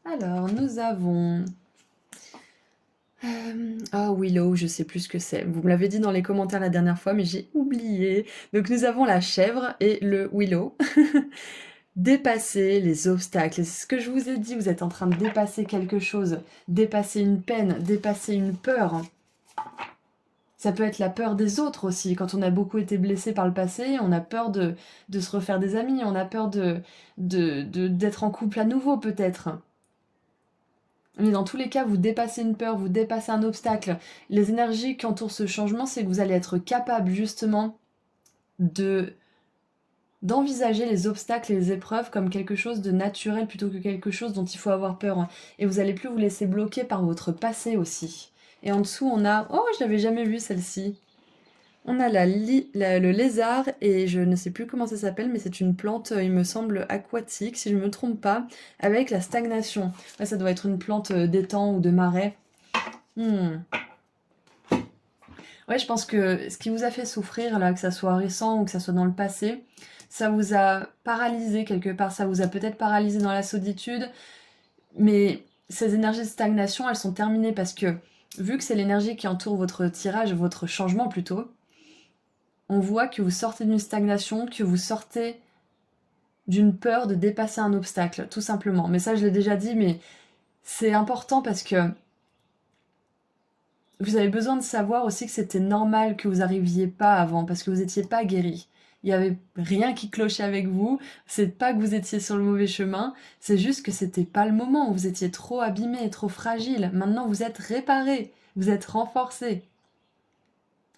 Alors, nous avons... Willow, je sais plus ce que c'est. Vous me l'avez dit dans les commentaires la dernière fois, mais j'ai oublié. Donc nous avons la chèvre et le Willow. Dépasser les obstacles. C'est ce que je vous ai dit, vous êtes en train de dépasser quelque chose. Dépasser une peine, dépasser une peur. Ça peut être la peur des autres aussi. Quand on a beaucoup été blessé par le passé, on a peur de se refaire des amis, on a peur d'être en couple à nouveau peut-être. Mais dans tous les cas, vous dépassez une peur, vous dépassez un obstacle. Les énergies qui entourent ce changement, c'est que vous allez être capable justement d'envisager les obstacles et les épreuves comme quelque chose de naturel plutôt que quelque chose dont il faut avoir peur. Et vous allez plus vous laisser bloquer par votre passé aussi. Et en dessous, on a... Oh, je l'avais jamais vue celle-ci. On a le lézard, et je ne sais plus comment ça s'appelle, mais c'est une plante, il me semble, aquatique, si je ne me trompe pas, avec la stagnation. Ouais, ça doit être une plante d'étang ou de marais. Ouais, je pense que ce qui vous a fait souffrir, là, que ça soit récent ou que ça soit dans le passé, ça vous a paralysé quelque part, ça vous a peut-être paralysé dans la solitude, mais ces énergies de stagnation, elles sont terminées parce que, vu que c'est l'énergie qui entoure votre tirage, votre changement plutôt, on voit que vous sortez d'une stagnation, que vous sortez d'une peur de dépasser un obstacle, tout simplement. Mais ça, je l'ai déjà dit, mais c'est important parce que vous avez besoin de savoir aussi que c'était normal que vous arriviez pas avant, parce que vous étiez pas guéri. Il y avait rien qui clochait avec vous, c'est pas que vous étiez sur le mauvais chemin, c'est juste que c'était pas le moment, vous étiez trop abîmé, trop fragile. Maintenant vous êtes réparé, vous êtes renforcé.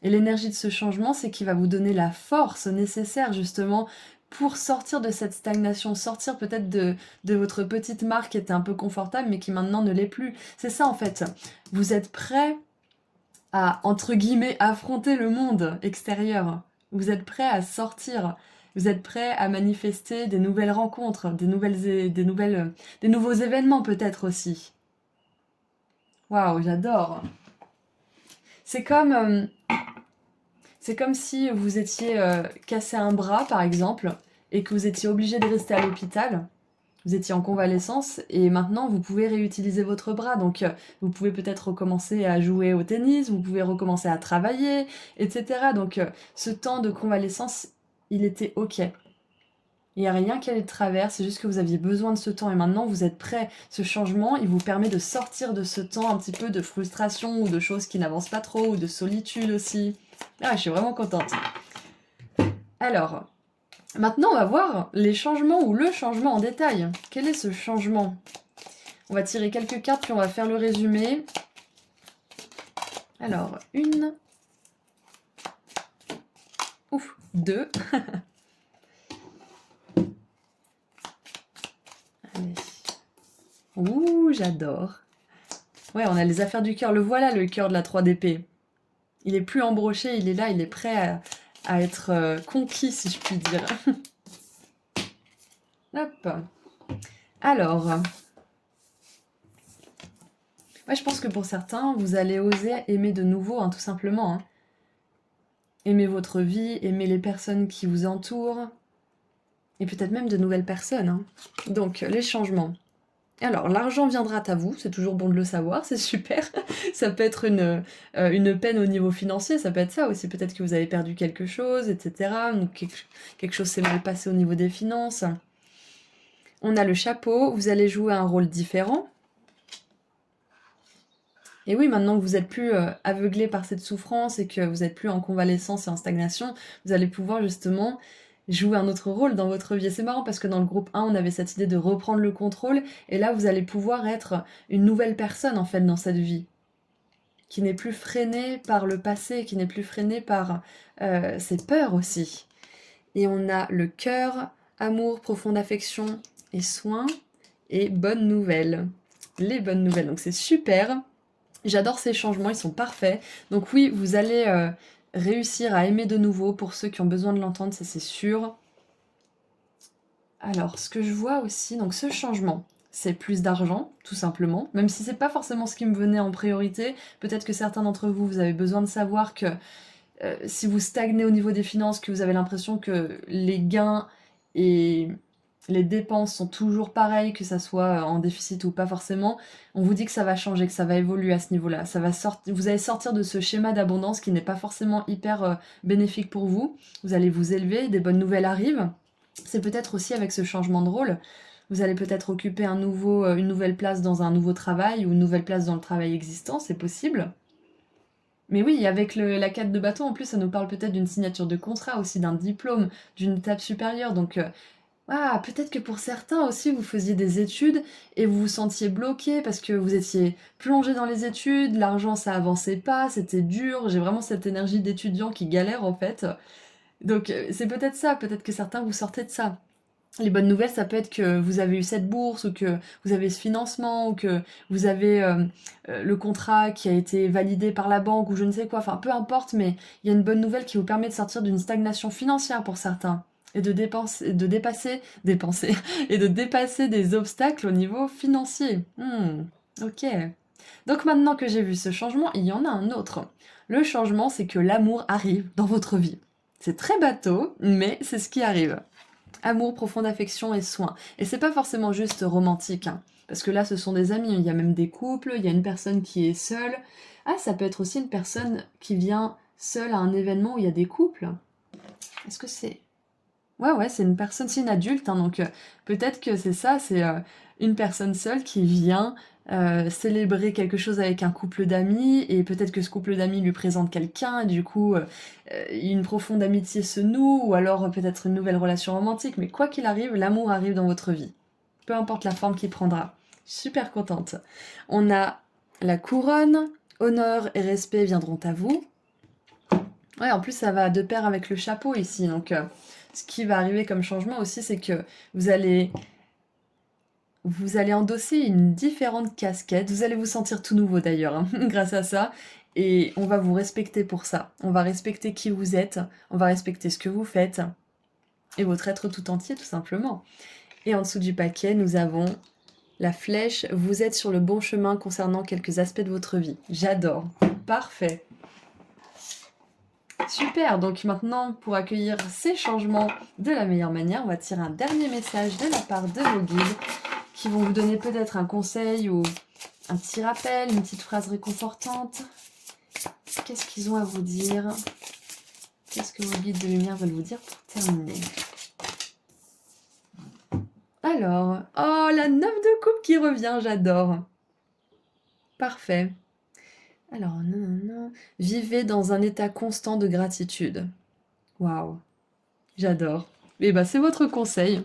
Et l'énergie de ce changement, c'est qui va vous donner la force nécessaire justement pour sortir de cette stagnation, sortir peut-être de votre petite marque qui était un peu confortable mais qui maintenant ne l'est plus. C'est ça en fait. Vous êtes prêt à, entre guillemets, affronter le monde extérieur. Vous êtes prêt à sortir. Vous êtes prêt à manifester des nouvelles rencontres, des nouveaux événements peut-être aussi. Waouh, j'adore. C'est comme, euh, c'est comme si vous étiez cassé un bras, par exemple, et que vous étiez obligé de rester à l'hôpital. Vous étiez en convalescence et maintenant vous pouvez réutiliser votre bras. Donc vous pouvez peut-être recommencer à jouer au tennis, vous pouvez recommencer à travailler, etc. Donc ce temps de convalescence, il était ok. Il n'y a rien qui allait de travers, c'est juste que vous aviez besoin de ce temps et maintenant vous êtes prêt. Ce changement, il vous permet de sortir de ce temps un petit peu de frustration ou de choses qui n'avancent pas trop ou de solitude aussi. Ah, je suis vraiment contente. Alors, maintenant on va voir les changements ou le changement en détail. Quel est ce changement? On va tirer quelques cartes puis on va faire le résumé. Alors, une... Ouf, deux... Allez. Ouh, j'adore. Ouais, on a les affaires du cœur. Le voilà, le cœur de la 3 d'épée. Il est plus embroché, il est là, il est prêt à être conquis, si je puis dire. Hop. Alors, ouais, je pense que pour certains, vous allez oser aimer de nouveau, hein, tout simplement. Hein. Aimer votre vie, aimer les personnes qui vous entourent, et peut-être même de nouvelles personnes. Hein. Donc, les changements. Alors, l'argent viendra à vous, c'est toujours bon de le savoir, c'est super. Ça peut être une peine au niveau financier, ça peut être ça aussi. Peut-être que vous avez perdu quelque chose, etc. Donc, quelque chose s'est mal passé au niveau des finances. On a le chapeau, vous allez jouer un rôle différent. Et oui, maintenant que vous n'êtes plus aveuglé par cette souffrance et que vous n'êtes plus en convalescence et en stagnation, vous allez pouvoir justement jouer un autre rôle dans votre vie. Et c'est marrant parce que dans le groupe 1, on avait cette idée de reprendre le contrôle, et là, vous allez pouvoir être une nouvelle personne, en fait, dans cette vie, qui n'est plus freinée par le passé, qui n'est plus freinée par ses peurs aussi. Et on a le cœur, amour, profonde affection et soin, et bonnes nouvelles. Les bonnes nouvelles, donc c'est super. J'adore ces changements, ils sont parfaits. Donc oui, vous allez réussir à aimer de nouveau pour ceux qui ont besoin de l'entendre, ça c'est sûr. Alors, ce que je vois aussi, donc ce changement, c'est plus d'argent, tout simplement. Même si c'est pas forcément ce qui me venait en priorité, peut-être que certains d'entre vous, vous avez besoin de savoir que si vous stagnez au niveau des finances, que vous avez l'impression que les gains et les dépenses sont toujours pareilles, que ça soit en déficit ou pas forcément, on vous dit que ça va changer, que ça va évoluer à ce niveau-là. Vous allez sortir de ce schéma d'abondance qui n'est pas forcément hyper bénéfique pour vous. Vous allez vous élever, des bonnes nouvelles arrivent. C'est peut-être aussi avec ce changement de rôle. Vous allez peut-être occuper une nouvelle place dans un nouveau travail ou une nouvelle place dans le travail existant, c'est possible. Mais oui, avec la 4 de bâton, en plus, ça nous parle peut-être d'une signature de contrat aussi, d'un diplôme, d'une étape supérieure. Donc, peut-être que pour certains aussi, vous faisiez des études et vous vous sentiez bloqué parce que vous étiez plongé dans les études, l'argent, ça avançait pas, c'était dur. J'ai vraiment cette énergie d'étudiant qui galère, en fait. Donc, c'est peut-être ça, peut-être que certains vous sortez de ça. Les bonnes nouvelles, ça peut être que vous avez eu cette bourse ou que vous avez ce financement ou que vous avez le contrat qui a été validé par la banque ou je ne sais quoi. Enfin, peu importe, mais il y a une bonne nouvelle qui vous permet de sortir d'une stagnation financière pour certains et de dépenser et de dépasser des obstacles au niveau financier. Ok. Donc maintenant que j'ai vu ce changement, il y en a un autre. Le changement, c'est que l'amour arrive dans votre vie. C'est très bateau, mais c'est ce qui arrive. Amour, profonde affection et soin. Et c'est pas forcément juste romantique, hein, parce que là, ce sont des amis. Il y a même des couples, il y a une personne qui est seule. Ah, ça peut être aussi une personne qui vient seule à un événement où il y a des couples. Est-ce que c'est... Ouais, c'est une personne, c'est une adulte, hein, donc peut-être que c'est ça, c'est une personne seule qui vient célébrer quelque chose avec un couple d'amis, et peut-être que ce couple d'amis lui présente quelqu'un, et du coup, une profonde amitié se noue, ou alors peut-être une nouvelle relation romantique, mais quoi qu'il arrive, l'amour arrive dans votre vie. Peu importe la forme qu'il prendra. Super contente. On a la couronne, honneur et respect viendront à vous. Ouais, en plus, ça va de pair avec le chapeau ici, donc ce qui va arriver comme changement aussi, c'est que vous allez endosser une différente casquette. Vous allez vous sentir tout nouveau d'ailleurs, hein, grâce à ça. Et on va vous respecter pour ça. On va respecter qui vous êtes. On va respecter ce que vous faites. Et votre être tout entier, tout simplement. Et en dessous du paquet, nous avons la flèche. Vous êtes sur le bon chemin concernant quelques aspects de votre vie. J'adore. Parfait. Super, donc maintenant, pour accueillir ces changements de la meilleure manière, on va tirer un dernier message de la part de vos guides qui vont vous donner peut-être un conseil ou un petit rappel, une petite phrase réconfortante. Qu'est-ce qu'ils ont à vous dire? Qu'est-ce que vos guides de lumière veulent vous dire pour terminer? Alors, oh, la 9 de coupe qui revient, j'adore. Parfait. Alors, non. Vivez dans un état constant de gratitude. Waouh, j'adore. Et bah, c'est votre conseil.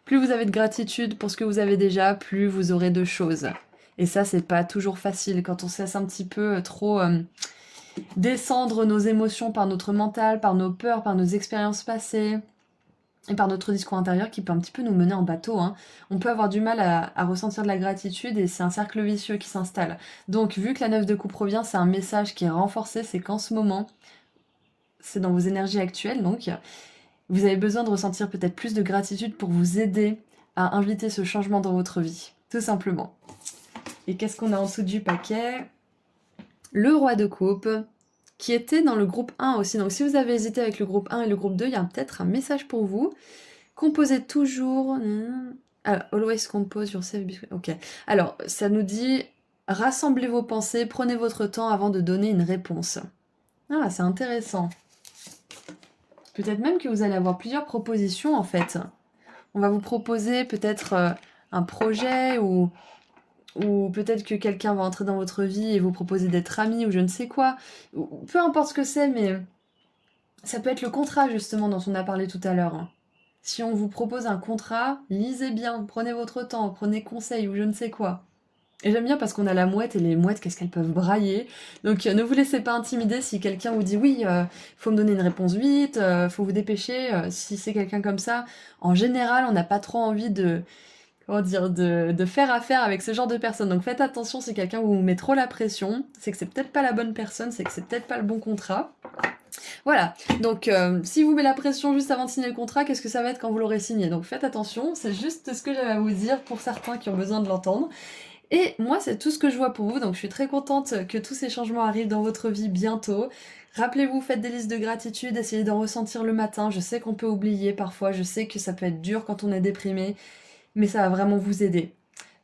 Plus vous avez de gratitude pour ce que vous avez déjà, plus vous aurez de choses. Et ça, c'est pas toujours facile quand on se laisse un petit peu trop descendre nos émotions par notre mental, par nos peurs, par nos expériences passées et par notre discours intérieur qui peut un petit peu nous mener en bateau, hein. On peut avoir du mal à ressentir de la gratitude et c'est un cercle vicieux qui s'installe. Donc, vu que la 9 de coupe revient, c'est un message qui est renforcé, c'est qu'en ce moment, c'est dans vos énergies actuelles, donc vous avez besoin de ressentir peut-être plus de gratitude pour vous aider à inviter ce changement dans votre vie, tout simplement. Et qu'est-ce qu'on a en dessous du paquet? Le roi de coupe, qui était dans le groupe 1 aussi. Donc si vous avez hésité avec le groupe 1 et le groupe 2, il y a peut-être un message pour vous. Composez toujours... Alors, always compose yourself. Ok. Alors, ça nous dit... Rassemblez vos pensées, prenez votre temps avant de donner une réponse. Ah, c'est intéressant. Peut-être même que vous allez avoir plusieurs propositions en fait. On va vous proposer peut-être un projet ou peut-être que quelqu'un va entrer dans votre vie et vous proposer d'être ami ou je ne sais quoi. Peu importe ce que c'est, mais ça peut être le contrat justement dont on a parlé tout à l'heure. Si on vous propose un contrat, lisez bien, prenez votre temps, prenez conseil ou je ne sais quoi. Et j'aime bien parce qu'on a la mouette et les mouettes, qu'est-ce qu'elles peuvent brailler. Donc ne vous laissez pas intimider si quelqu'un vous dit oui, faut me donner une réponse vite, faut vous dépêcher. Si c'est quelqu'un comme ça, en général, on n'a pas trop envie de faire affaire avec ce genre de personnes. Donc faites attention si quelqu'un vous met trop la pression, c'est que c'est peut-être pas la bonne personne, c'est que c'est peut-être pas le bon contrat. Voilà, donc si vous met la pression juste avant de signer le contrat, qu'est-ce que ça va être quand vous l'aurez signé? Donc faites attention, c'est juste ce que j'avais à vous dire pour certains qui ont besoin de l'entendre. Et moi, c'est tout ce que je vois pour vous, donc je suis très contente que tous ces changements arrivent dans votre vie bientôt. Rappelez-vous, faites des listes de gratitude, essayez d'en ressentir le matin. Je sais qu'on peut oublier parfois, je sais que ça peut être dur quand on est déprimé, mais ça va vraiment vous aider.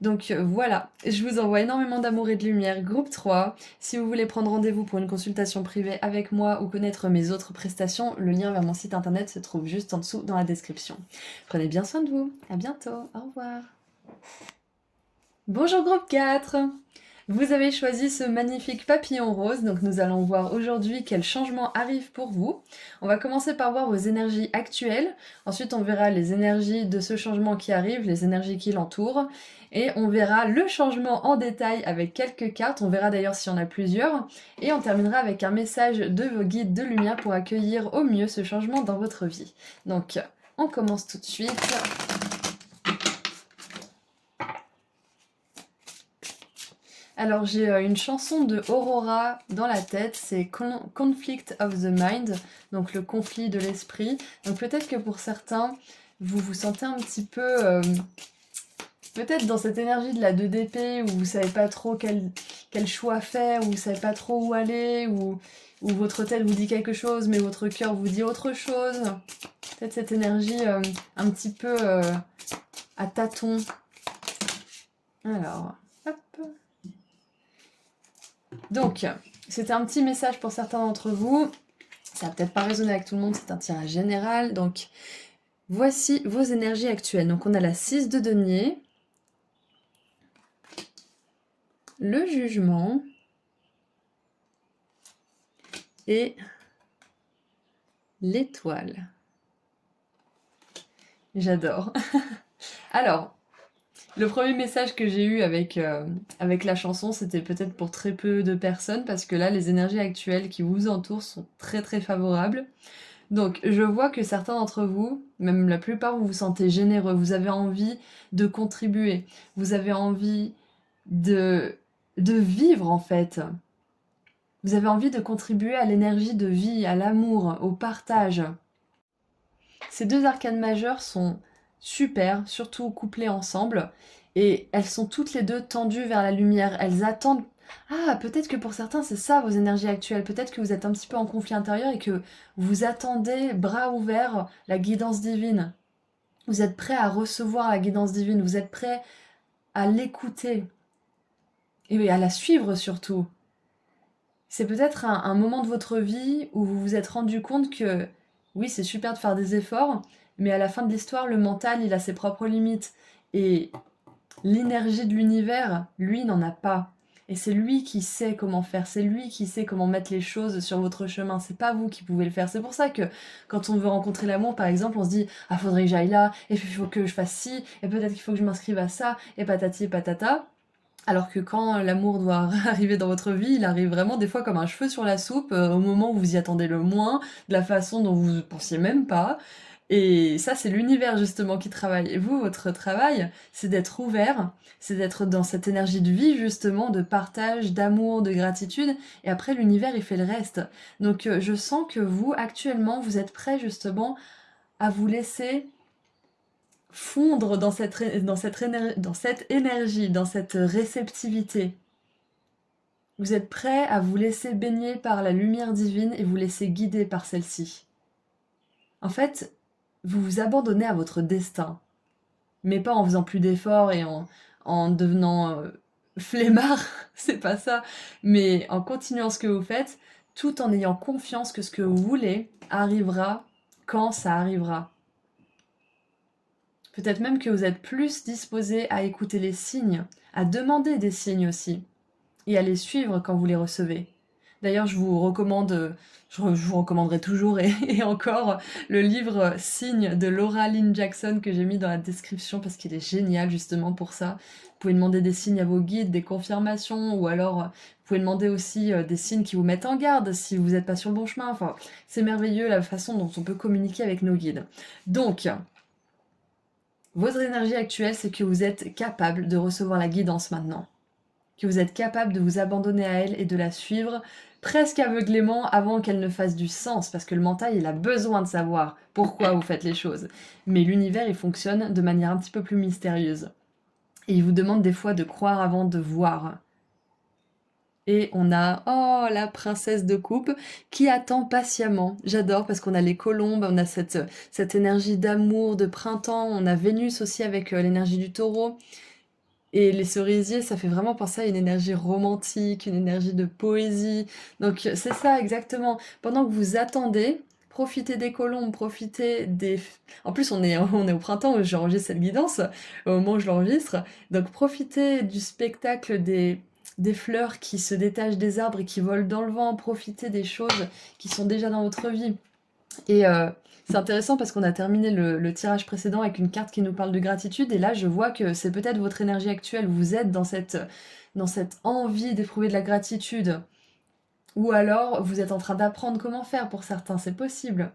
Donc voilà, je vous envoie énormément d'amour et de lumière, groupe 3. Si vous voulez prendre rendez-vous pour une consultation privée avec moi ou connaître mes autres prestations, le lien vers mon site internet se trouve juste en dessous dans la description. Prenez bien soin de vous, à bientôt, au revoir. Bonjour groupe 4. Vous avez choisi ce magnifique papillon rose, donc nous allons voir aujourd'hui quel changement arrive pour vous. On va commencer par voir vos énergies actuelles, ensuite on verra les énergies de ce changement qui arrive, les énergies qui l'entourent, et on verra le changement en détail avec quelques cartes, on verra d'ailleurs s'il y en a plusieurs, et on terminera avec un message de vos guides de lumière pour accueillir au mieux ce changement dans votre vie. Donc on commence tout de suite. Alors j'ai une chanson de Aurora dans la tête, c'est Conflict of the Mind, donc le conflit de l'esprit. Donc peut-être que pour certains, vous vous sentez un petit peu, peut-être dans cette énergie de la 2 d'épée, où vous savez pas trop quel choix faire, où vous savez pas trop où aller, où votre tête vous dit quelque chose, mais votre cœur vous dit autre chose. Peut-être cette énergie un petit peu à tâtons. Alors, hop. Donc, c'était un petit message pour certains d'entre vous. Ça va peut-être pas résonner avec tout le monde, c'est un tirage général. Donc, voici vos énergies actuelles. Donc, on a la 6 de denier, le jugement et l'étoile. J'adore. Alors, le premier message que j'ai eu avec la chanson, c'était peut-être pour très peu de personnes, parce que là, les énergies actuelles qui vous entourent sont très très favorables. Donc, je vois que certains d'entre vous, même la plupart, vous vous sentez généreux, vous avez envie de contribuer, vous avez envie de vivre en fait. Vous avez envie de contribuer à l'énergie de vie, à l'amour, au partage. Ces deux arcanes majeures sont super, surtout couplées ensemble, et elles sont toutes les deux tendues vers la lumière. Elles attendent... Ah, peut-être que pour certains, c'est ça vos énergies actuelles. Peut-être que vous êtes un petit peu en conflit intérieur et que vous attendez, bras ouverts, la guidance divine. Vous êtes prêt à recevoir la guidance divine, vous êtes prêt à l'écouter et à la suivre surtout. C'est peut-être un moment de votre vie où vous vous êtes rendu compte que oui, c'est super de faire des efforts, mais à la fin de l'histoire, le mental, il a ses propres limites. Et l'énergie de l'univers, lui, n'en a pas. Et c'est lui qui sait comment faire, c'est lui qui sait comment mettre les choses sur votre chemin, c'est pas vous qui pouvez le faire. C'est pour ça que quand on veut rencontrer l'amour, par exemple, on se dit « Ah, faudrait que j'aille là, et puis il faut que je fasse ci, et peut-être qu'il faut que je m'inscrive à ça, et patati et patata ». Alors que quand l'amour doit arriver dans votre vie, il arrive vraiment des fois comme un cheveu sur la soupe, au moment où vous y attendez le moins, de la façon dont vous ne pensiez même pas. Et ça, c'est l'univers justement qui travaille. Et vous, votre travail, c'est d'être ouvert, c'est d'être dans cette énergie de vie justement, de partage, d'amour, de gratitude. Et après, l'univers, il fait le reste. Donc je sens que vous, actuellement, vous êtes prêt justement à vous laisser fondre dans cette énergie, dans cette réceptivité. Vous êtes prêt à vous laisser baigner par la lumière divine et vous laisser guider par celle-ci. En fait, vous vous abandonnez à votre destin, mais pas en faisant plus d'efforts et en devenant flemmard, c'est pas ça, mais en continuant ce que vous faites, tout en ayant confiance que ce que vous voulez arrivera quand ça arrivera. Peut-être même que vous êtes plus disposé à écouter les signes, à demander des signes aussi, et à les suivre quand vous les recevez. D'ailleurs, je vous recommanderai toujours et encore le livre Signes de Laura Lynn Jackson que j'ai mis dans la description parce qu'il est génial justement pour ça. Vous pouvez demander des signes à vos guides, des confirmations, ou alors vous pouvez demander aussi des signes qui vous mettent en garde si vous n'êtes pas sur le bon chemin. Enfin, c'est merveilleux la façon dont on peut communiquer avec nos guides. Donc, votre énergie actuelle, c'est que vous êtes capable de recevoir la guidance maintenant. Que vous êtes capable de vous abandonner à elle et de la suivre presque aveuglément avant qu'elle ne fasse du sens, parce que le mental, il a besoin de savoir pourquoi vous faites les choses. Mais l'univers, il fonctionne de manière un petit peu plus mystérieuse. Et il vous demande des fois de croire avant de voir. Et on a, oh, la princesse de coupe qui attend patiemment. J'adore parce qu'on a les colombes, on a cette énergie d'amour, de printemps, on a Vénus aussi avec l'énergie du taureau. Et les cerisiers, ça fait vraiment penser à une énergie romantique, une énergie de poésie. Donc c'est ça exactement. Pendant que vous attendez, profitez des colombes, profitez des... En plus, on est au printemps où j'enregistre cette guidance, au moment où je l'enregistre. Donc profitez du spectacle des fleurs qui se détachent des arbres et qui volent dans le vent. Profitez des choses qui sont déjà dans votre vie. Et c'est intéressant parce qu'on a terminé le tirage précédent avec une carte qui nous parle de gratitude. Et là, je vois que c'est peut-être votre énergie actuelle. Vous êtes dans cette envie d'éprouver de la gratitude. Ou alors, vous êtes en train d'apprendre comment faire pour certains. C'est possible.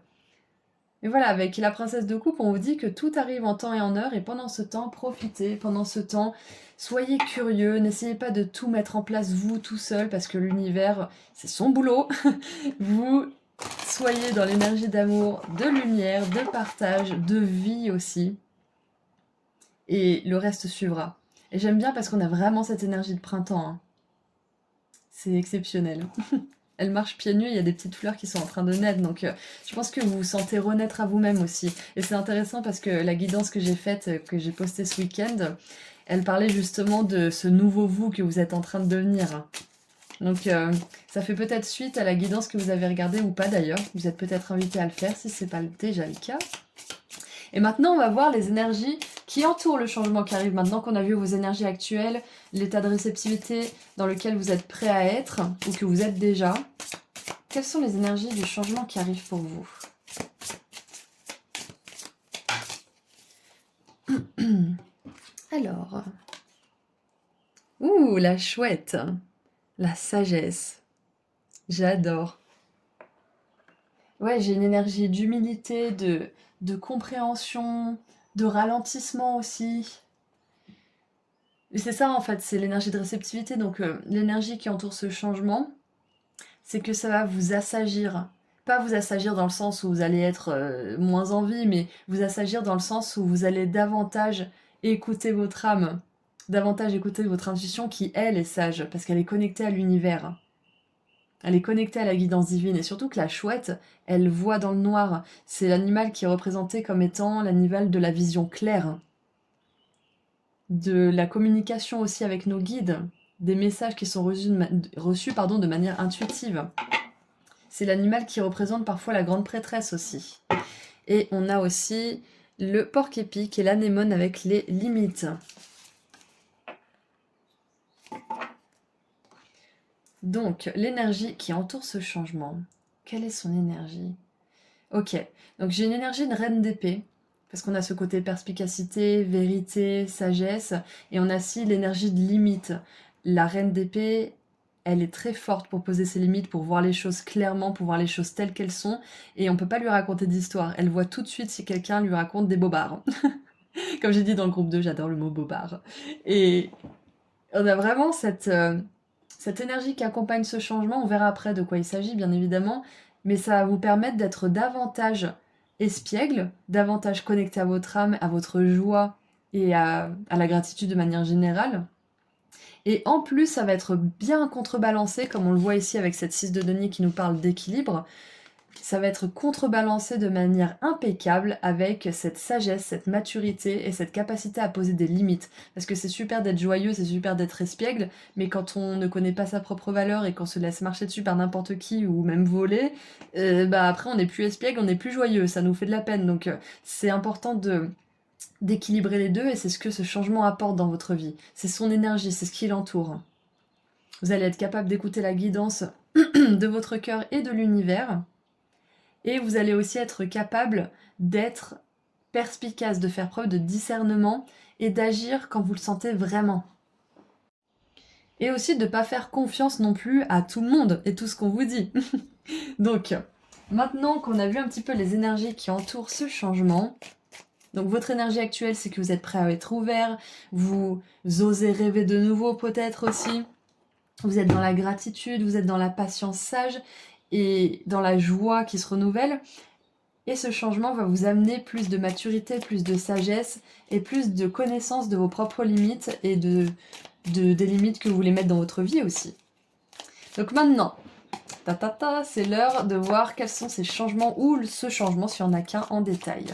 Et voilà, avec la princesse de coupe, on vous dit que tout arrive en temps et en heure. Et pendant ce temps, profitez. Pendant ce temps, soyez curieux. N'essayez pas de tout mettre en place vous tout seul parce que l'univers, c'est son boulot. Vous... Soyez dans l'énergie d'amour, de lumière, de partage, de vie aussi. Et le reste suivra. Et j'aime bien parce qu'on a vraiment cette énergie de printemps. Hein. C'est exceptionnel. Elle marche pieds nus, il y a des petites fleurs qui sont en train de naître. Donc je pense que vous vous sentez renaître à vous-même aussi. Et c'est intéressant parce que la guidance que j'ai faite, que j'ai postée ce week-end, elle parlait justement de ce nouveau vous que vous êtes en train de devenir. Donc ça fait peut-être suite à la guidance que vous avez regardée ou pas d'ailleurs. Vous êtes peut-être invité à le faire si c'est pas déjà le cas. Et maintenant on va voir les énergies qui entoure le changement qui arrive maintenant qu'on a vu vos énergies actuelles, l'état de réceptivité dans lequel vous êtes prêt à être ou que vous êtes déjà. Quelles sont les énergies du changement qui arrivent pour vous? Alors, ouh, la chouette, la sagesse, j'adore. Ouais, j'ai une énergie d'humilité, de compréhension, de ralentissement aussi. Et c'est ça en fait, c'est l'énergie de réceptivité. Donc l'énergie qui entoure ce changement, c'est que ça va vous assagir. Pas vous assagir dans le sens où vous allez être moins en vie, mais vous assagir dans le sens où vous allez davantage écouter votre âme, davantage écouter votre intuition qui, elle, est sage, parce qu'elle est connectée à l'univers. Elle est connectée à la guidance divine, et surtout que la chouette, elle voit dans le noir. C'est l'animal qui est représenté comme étant l'animal de la vision claire, de la communication aussi avec nos guides, des messages qui sont reçus de manière intuitive. C'est l'animal qui représente parfois la grande prêtresse aussi. Et on a aussi le porc-épi qui est l'anémone avec les limites. Donc, l'énergie qui entoure ce changement, quelle est son énergie? Ok, donc j'ai une énergie de reine d'épée, parce qu'on a ce côté perspicacité, vérité, sagesse, et on a aussi l'énergie de limite. La reine d'épée, elle est très forte pour poser ses limites, pour voir les choses clairement, pour voir les choses telles qu'elles sont, et on peut pas lui raconter d'histoire. Elle voit tout de suite si quelqu'un lui raconte des bobards. Comme j'ai dit dans le groupe 2, j'adore le mot bobard. Et on a vraiment cette énergie qui accompagne ce changement. On verra après de quoi il s'agit, bien évidemment, mais ça va vous permettre d'être davantage espiègle, davantage connecté à votre âme, à votre joie et à la gratitude de manière générale. Et en plus, ça va être bien contrebalancé, comme on le voit ici avec cette 6 de denier qui nous parle d'équilibre. Ça va être contrebalancé de manière impeccable avec cette sagesse, cette maturité et cette capacité à poser des limites. Parce que c'est super d'être joyeux, c'est super d'être espiègle, mais quand on ne connaît pas sa propre valeur et qu'on se laisse marcher dessus par n'importe qui ou même voler, après on n'est plus espiègle, on n'est plus joyeux, ça nous fait de la peine. Donc c'est important d'équilibrer les deux et c'est ce que ce changement apporte dans votre vie. C'est son énergie, c'est ce qui l'entoure. Vous allez être capable d'écouter la guidance de votre cœur et de l'univers. Et vous allez aussi être capable d'être perspicace, de faire preuve de discernement et d'agir quand vous le sentez vraiment. Et aussi de ne pas faire confiance non plus à tout le monde et tout ce qu'on vous dit. Donc, maintenant qu'on a vu un petit peu les énergies qui entourent ce changement, donc votre énergie actuelle, c'est que vous êtes prêt à être ouvert, vous osez rêver de nouveau peut-être aussi, vous êtes dans la gratitude, vous êtes dans la patience sage, et dans la joie qui se renouvelle. Et ce changement va vous amener plus de maturité, plus de sagesse et plus de connaissance de vos propres limites et des limites que vous voulez mettre dans votre vie aussi. Donc maintenant, c'est l'heure de voir quels sont ces changements ou ce changement s'il n'y en a qu'un en détail.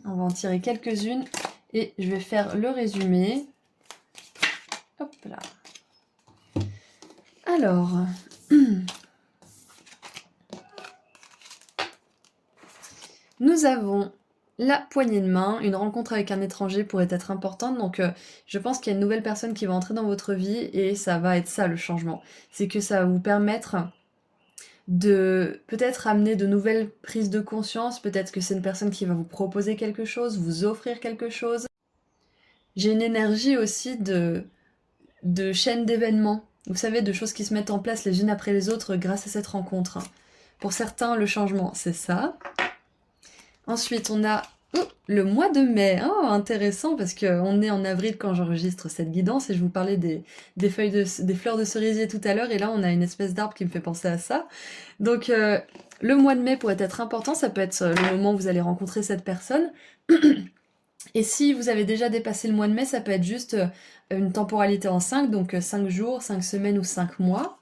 On va en tirer quelques-unes et je vais faire le résumé. Hop là. Alors, nous avons la poignée de main. Une rencontre avec un étranger pourrait être importante, donc je pense qu'il y a une nouvelle personne qui va entrer dans votre vie et ça va être ça le changement. C'est que ça va vous permettre de peut-être amener de nouvelles prises de conscience, peut-être que c'est une personne qui va vous proposer quelque chose, vous offrir quelque chose. J'ai une énergie aussi de chaîne d'événements, vous savez, de choses qui se mettent en place les unes après les autres grâce à cette rencontre. Pour certains, le changement, c'est ça. Ensuite, on a le mois de mai. Oh, intéressant, parce qu'on est en avril quand j'enregistre cette guidance, et je vous parlais des fleurs de cerisier tout à l'heure, et là, on a une espèce d'arbre qui me fait penser à ça. Donc, le mois de mai pourrait être important, ça peut être le moment où vous allez rencontrer cette personne. Et si vous avez déjà dépassé le mois de mai, ça peut être juste une temporalité en 5, donc 5 jours, 5 semaines ou 5 mois.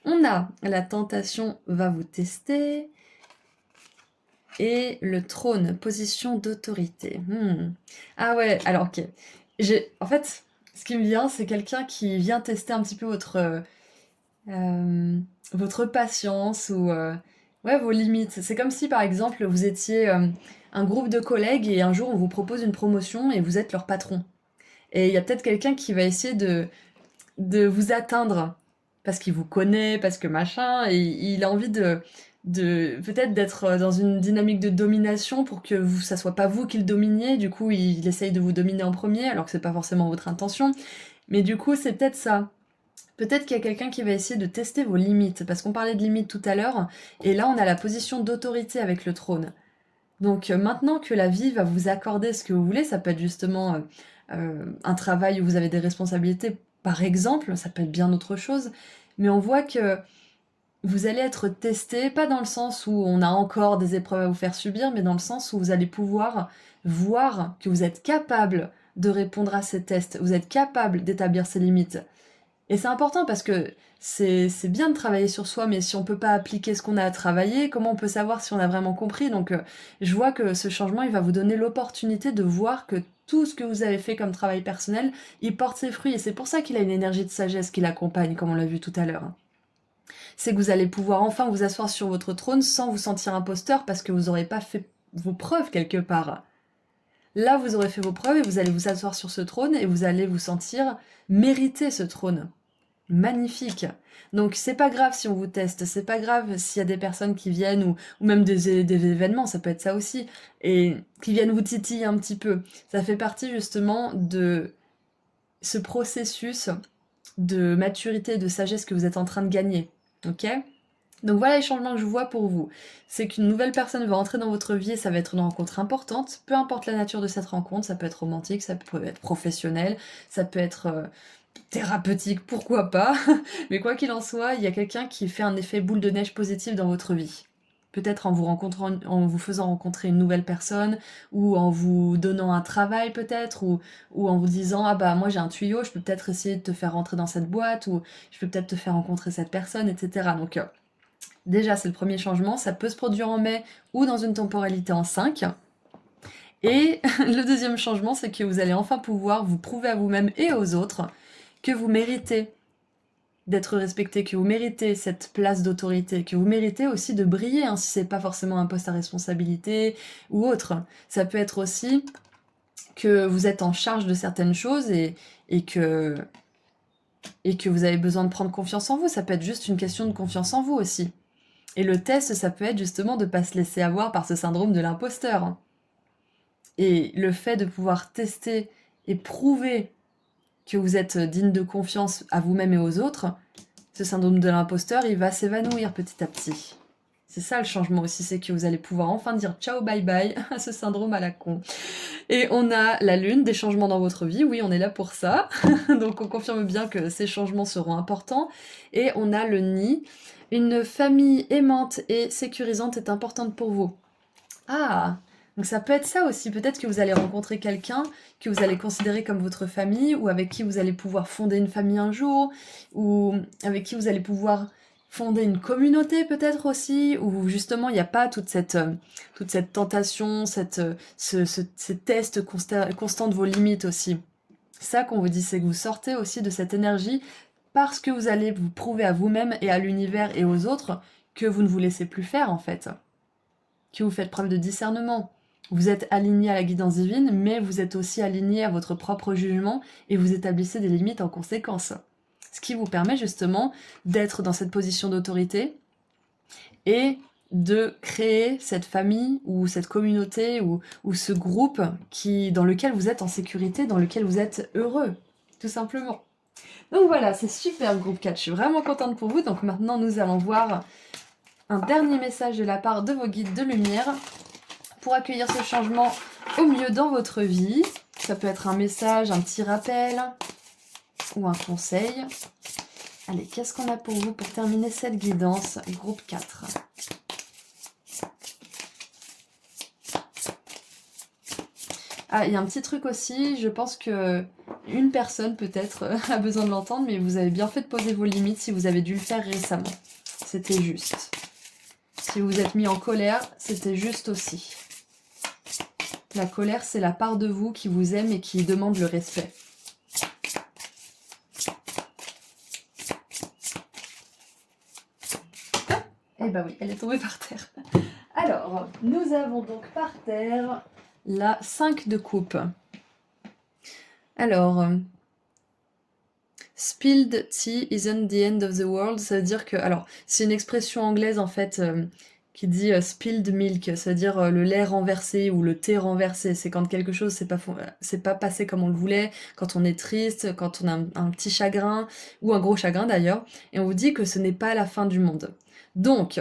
On a la tentation va vous tester. Et le trône, position d'autorité. Ah ouais, alors ok. En fait, ce qui me vient, c'est quelqu'un qui vient tester un petit peu votre patience ou ouais, vos limites. C'est comme si par exemple vous étiez un groupe de collègues et un jour on vous propose une promotion et vous êtes leur patron. Et il y a peut-être quelqu'un qui va essayer de vous atteindre parce qu'il vous connaît, parce que machin, et il a envie de peut-être d'être dans une dynamique de domination pour que vous, ça soit pas vous qui le dominiez. Du coup, il essaye de vous dominer en premier, alors que c'est pas forcément votre intention. Mais du coup, c'est peut-être ça. Peut-être qu'il y a quelqu'un qui va essayer de tester vos limites, parce qu'on parlait de limites tout à l'heure, et là on a la position d'autorité avec le trône. Donc maintenant que la vie va vous accorder ce que vous voulez, ça peut être justement un travail où vous avez des responsabilités, par exemple, ça peut être bien autre chose, mais on voit que vous allez être testé, pas dans le sens où on a encore des épreuves à vous faire subir, mais dans le sens où vous allez pouvoir voir que vous êtes capable de répondre à ces tests, vous êtes capable d'établir ces limites. Et c'est important parce que c'est bien de travailler sur soi, mais si on peut pas appliquer ce qu'on a à travailler, comment on peut savoir si on a vraiment compris? Donc je vois que ce changement, il va vous donner l'opportunité de voir que tout ce que vous avez fait comme travail personnel, il porte ses fruits. Et c'est pour ça qu'il a une énergie de sagesse qui l'accompagne, comme on l'a vu tout à l'heure. C'est que vous allez pouvoir enfin vous asseoir sur votre trône sans vous sentir imposteur parce que vous n'aurez pas fait vos preuves quelque part. Là, vous aurez fait vos preuves et vous allez vous asseoir sur ce trône et vous allez vous sentir mériter ce trône. Magnifique. Donc c'est pas grave si on vous teste, c'est pas grave s'il y a des personnes qui viennent ou même des événements, ça peut être ça aussi, et qui viennent vous titiller un petit peu. Ça fait partie justement de ce processus de maturité et de sagesse que vous êtes en train de gagner. Ok? Donc voilà les changements que je vois pour vous. C'est qu'une nouvelle personne va entrer dans votre vie et ça va être une rencontre importante. Peu importe la nature de cette rencontre, ça peut être romantique, ça peut être professionnel, ça peut être thérapeutique, pourquoi pas. Mais quoi qu'il en soit, il y a quelqu'un qui fait un effet boule de neige positif dans votre vie. Peut-être en vous rencontrant, en vous faisant rencontrer une nouvelle personne, ou en vous donnant un travail peut-être, ou en vous disant ah bah moi j'ai un tuyau, je peux peut-être essayer de te faire rentrer dans cette boîte, ou je peux peut-être te faire rencontrer cette personne, etc. Donc déjà c'est le premier changement, ça peut se produire en mai ou dans une temporalité en 5. Et le deuxième changement, c'est que vous allez enfin pouvoir vous prouver à vous-même et aux autres que vous méritez d'être respecté, que vous méritez cette place d'autorité, que vous méritez aussi de briller, hein, si c'est pas forcément un poste à responsabilité ou autre. Ça peut être aussi que vous êtes en charge de certaines choses et que, et que vous avez besoin de prendre confiance en vous. Ça peut être juste une question de confiance en vous aussi. Et le test, ça peut être justement de ne pas se laisser avoir par ce syndrome de l'imposteur. Et le fait de pouvoir tester et prouver que vous êtes digne de confiance à vous-même et aux autres, ce syndrome de l'imposteur, il va s'évanouir petit à petit. C'est ça le changement aussi, c'est que vous allez pouvoir enfin dire ciao bye bye à ce syndrome à la con. Et on a la lune, des changements dans votre vie, oui on est là pour ça, donc on confirme bien que ces changements seront importants. Et on a le nid, une famille aimante et sécurisante est importante pour vous. Ah, donc ça peut être ça aussi, peut-être que vous allez rencontrer quelqu'un que vous allez considérer comme votre famille, ou avec qui vous allez pouvoir fonder une famille un jour, ou avec qui vous allez pouvoir fonder une communauté peut-être aussi, où justement il n'y a pas toute cette tentation, ces tests constants de vos limites aussi. Ça qu'on vous dit, c'est que vous sortez aussi de cette énergie parce que vous allez vous prouver à vous-même et à l'univers et aux autres que vous ne vous laissez plus faire en fait. Que vous faites preuve de discernement. Vous êtes aligné à la guidance divine, mais vous êtes aussi aligné à votre propre jugement et vous établissez des limites en conséquence. Ce qui vous permet justement d'être dans cette position d'autorité et de créer cette famille ou cette communauté ou ce groupe dans lequel vous êtes en sécurité, dans lequel vous êtes heureux, tout simplement. Donc voilà, c'est super groupe 4, je suis vraiment contente pour vous. Donc maintenant nous allons voir un dernier message de la part de vos guides de lumière pour accueillir ce changement au mieux dans votre vie. Ça peut être un message, un petit rappel ou un conseil. Allez, qu'est-ce qu'on a pour vous pour terminer cette guidance, groupe 4 ? Ah, il y a un petit truc aussi, je pense que une personne peut-être a besoin de l'entendre, mais vous avez bien fait de poser vos limites si vous avez dû le faire récemment. C'était juste. Si vous vous êtes mis en colère, c'était juste aussi. La colère, c'est la part de vous qui vous aime et qui demande le respect. Eh ben oui, elle est tombée par terre. Alors, nous avons donc par terre la 5 de coupe. Alors, spilled tea isn't the end of the world, ça veut dire que... Alors, c'est une expression anglaise en fait qui dit spilled milk, ça veut dire le lait renversé ou le thé renversé. C'est quand quelque chose c'est pas passé comme on le voulait, quand on est triste, quand on a un petit chagrin, ou un gros chagrin d'ailleurs, et on vous dit que ce n'est pas la fin du monde. Donc,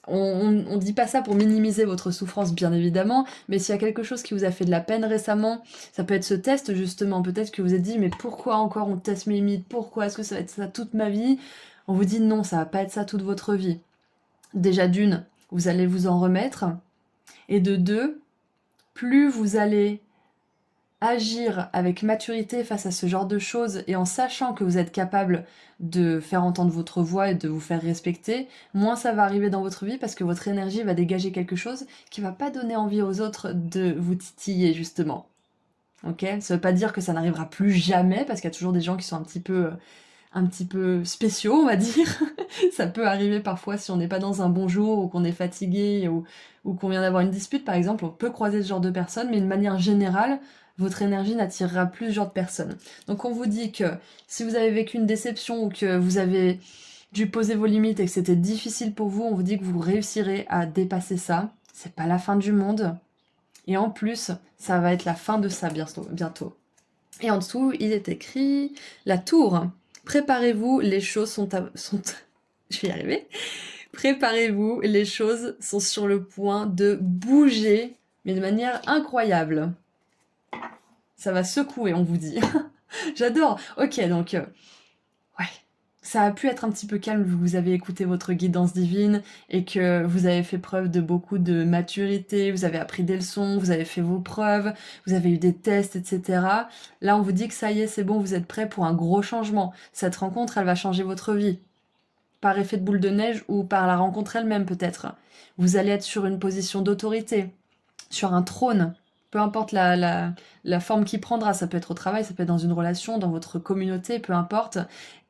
on dit pas ça pour minimiser votre souffrance, bien évidemment, mais s'il y a quelque chose qui vous a fait de la peine récemment, ça peut être ce test, justement. Peut-être que vous êtes dit, mais pourquoi encore on teste mes limites? Pourquoi est-ce que ça va être ça toute ma vie? On vous dit non, ça va pas être ça toute votre vie. Déjà d'une, vous allez vous en remettre. Et de deux, plus vous allez agir avec maturité face à ce genre de choses et en sachant que vous êtes capable de faire entendre votre voix et de vous faire respecter, moins ça va arriver dans votre vie parce que votre énergie va dégager quelque chose qui va pas donner envie aux autres de vous titiller justement. Ok? Ça veut pas dire que ça n'arrivera plus jamais parce qu'il y a toujours des gens qui sont un petit peu spéciaux, on va dire. Ça peut arriver parfois si on n'est pas dans un bon jour ou qu'on est fatigué ou qu'on vient d'avoir une dispute par exemple, on peut croiser ce genre de personnes, mais de manière générale, votre énergie n'attirera plus ce genre de personnes. Donc on vous dit que si vous avez vécu une déception ou que vous avez dû poser vos limites et que c'était difficile pour vous, on vous dit que vous réussirez à dépasser ça. C'est pas la fin du monde. Et en plus, ça va être la fin de ça bientôt. Et en dessous, il est écrit la tour. Préparez-vous, les choses sont... Je vais y arriver. Préparez-vous, les choses sont sur le point de bouger, mais de manière incroyable. Ça va secouer, on vous dit. J'adore. Ok, donc... ouais. Ça a pu être un petit peu calme vu que vous avez écouté votre guidance divine et que vous avez fait preuve de beaucoup de maturité, vous avez appris des leçons, vous avez fait vos preuves, vous avez eu des tests, etc. Là, on vous dit que ça y est, c'est bon, vous êtes prêts pour un gros changement. Cette rencontre, elle va changer votre vie. Par effet de boule de neige ou par la rencontre elle-même peut-être. Vous allez être sur une position d'autorité, sur un trône. Peu importe la forme qu'il prendra, ça peut être au travail, ça peut être dans une relation, dans votre communauté, peu importe.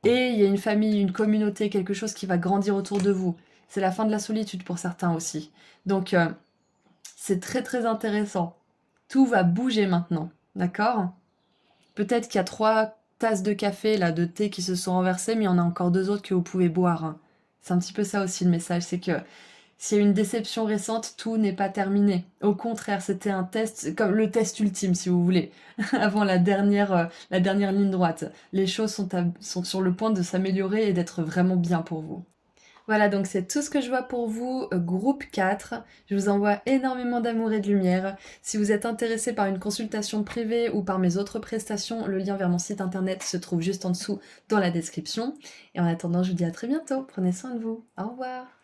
Et il y a une famille, une communauté, quelque chose qui va grandir autour de vous. C'est la fin de la solitude pour certains aussi. Donc, c'est très très intéressant. Tout va bouger maintenant, d'accord? Peut-être qu'il y a 3 tasses de café, là, de thé qui se sont renversées, mais il y en a encore 2 autres que vous pouvez boire, hein. C'est un petit peu ça aussi le message, c'est que s'il y a une déception récente, tout n'est pas terminé. Au contraire, c'était un test, comme le test ultime, si vous voulez, avant la dernière ligne droite. Les choses sont sur le point de s'améliorer et d'être vraiment bien pour vous. Voilà, donc c'est tout ce que je vois pour vous, groupe 4. Je vous envoie énormément d'amour et de lumière. Si vous êtes intéressé par une consultation privée ou par mes autres prestations, le lien vers mon site internet se trouve juste en dessous dans la description. Et en attendant, je vous dis à très bientôt. Prenez soin de vous. Au revoir.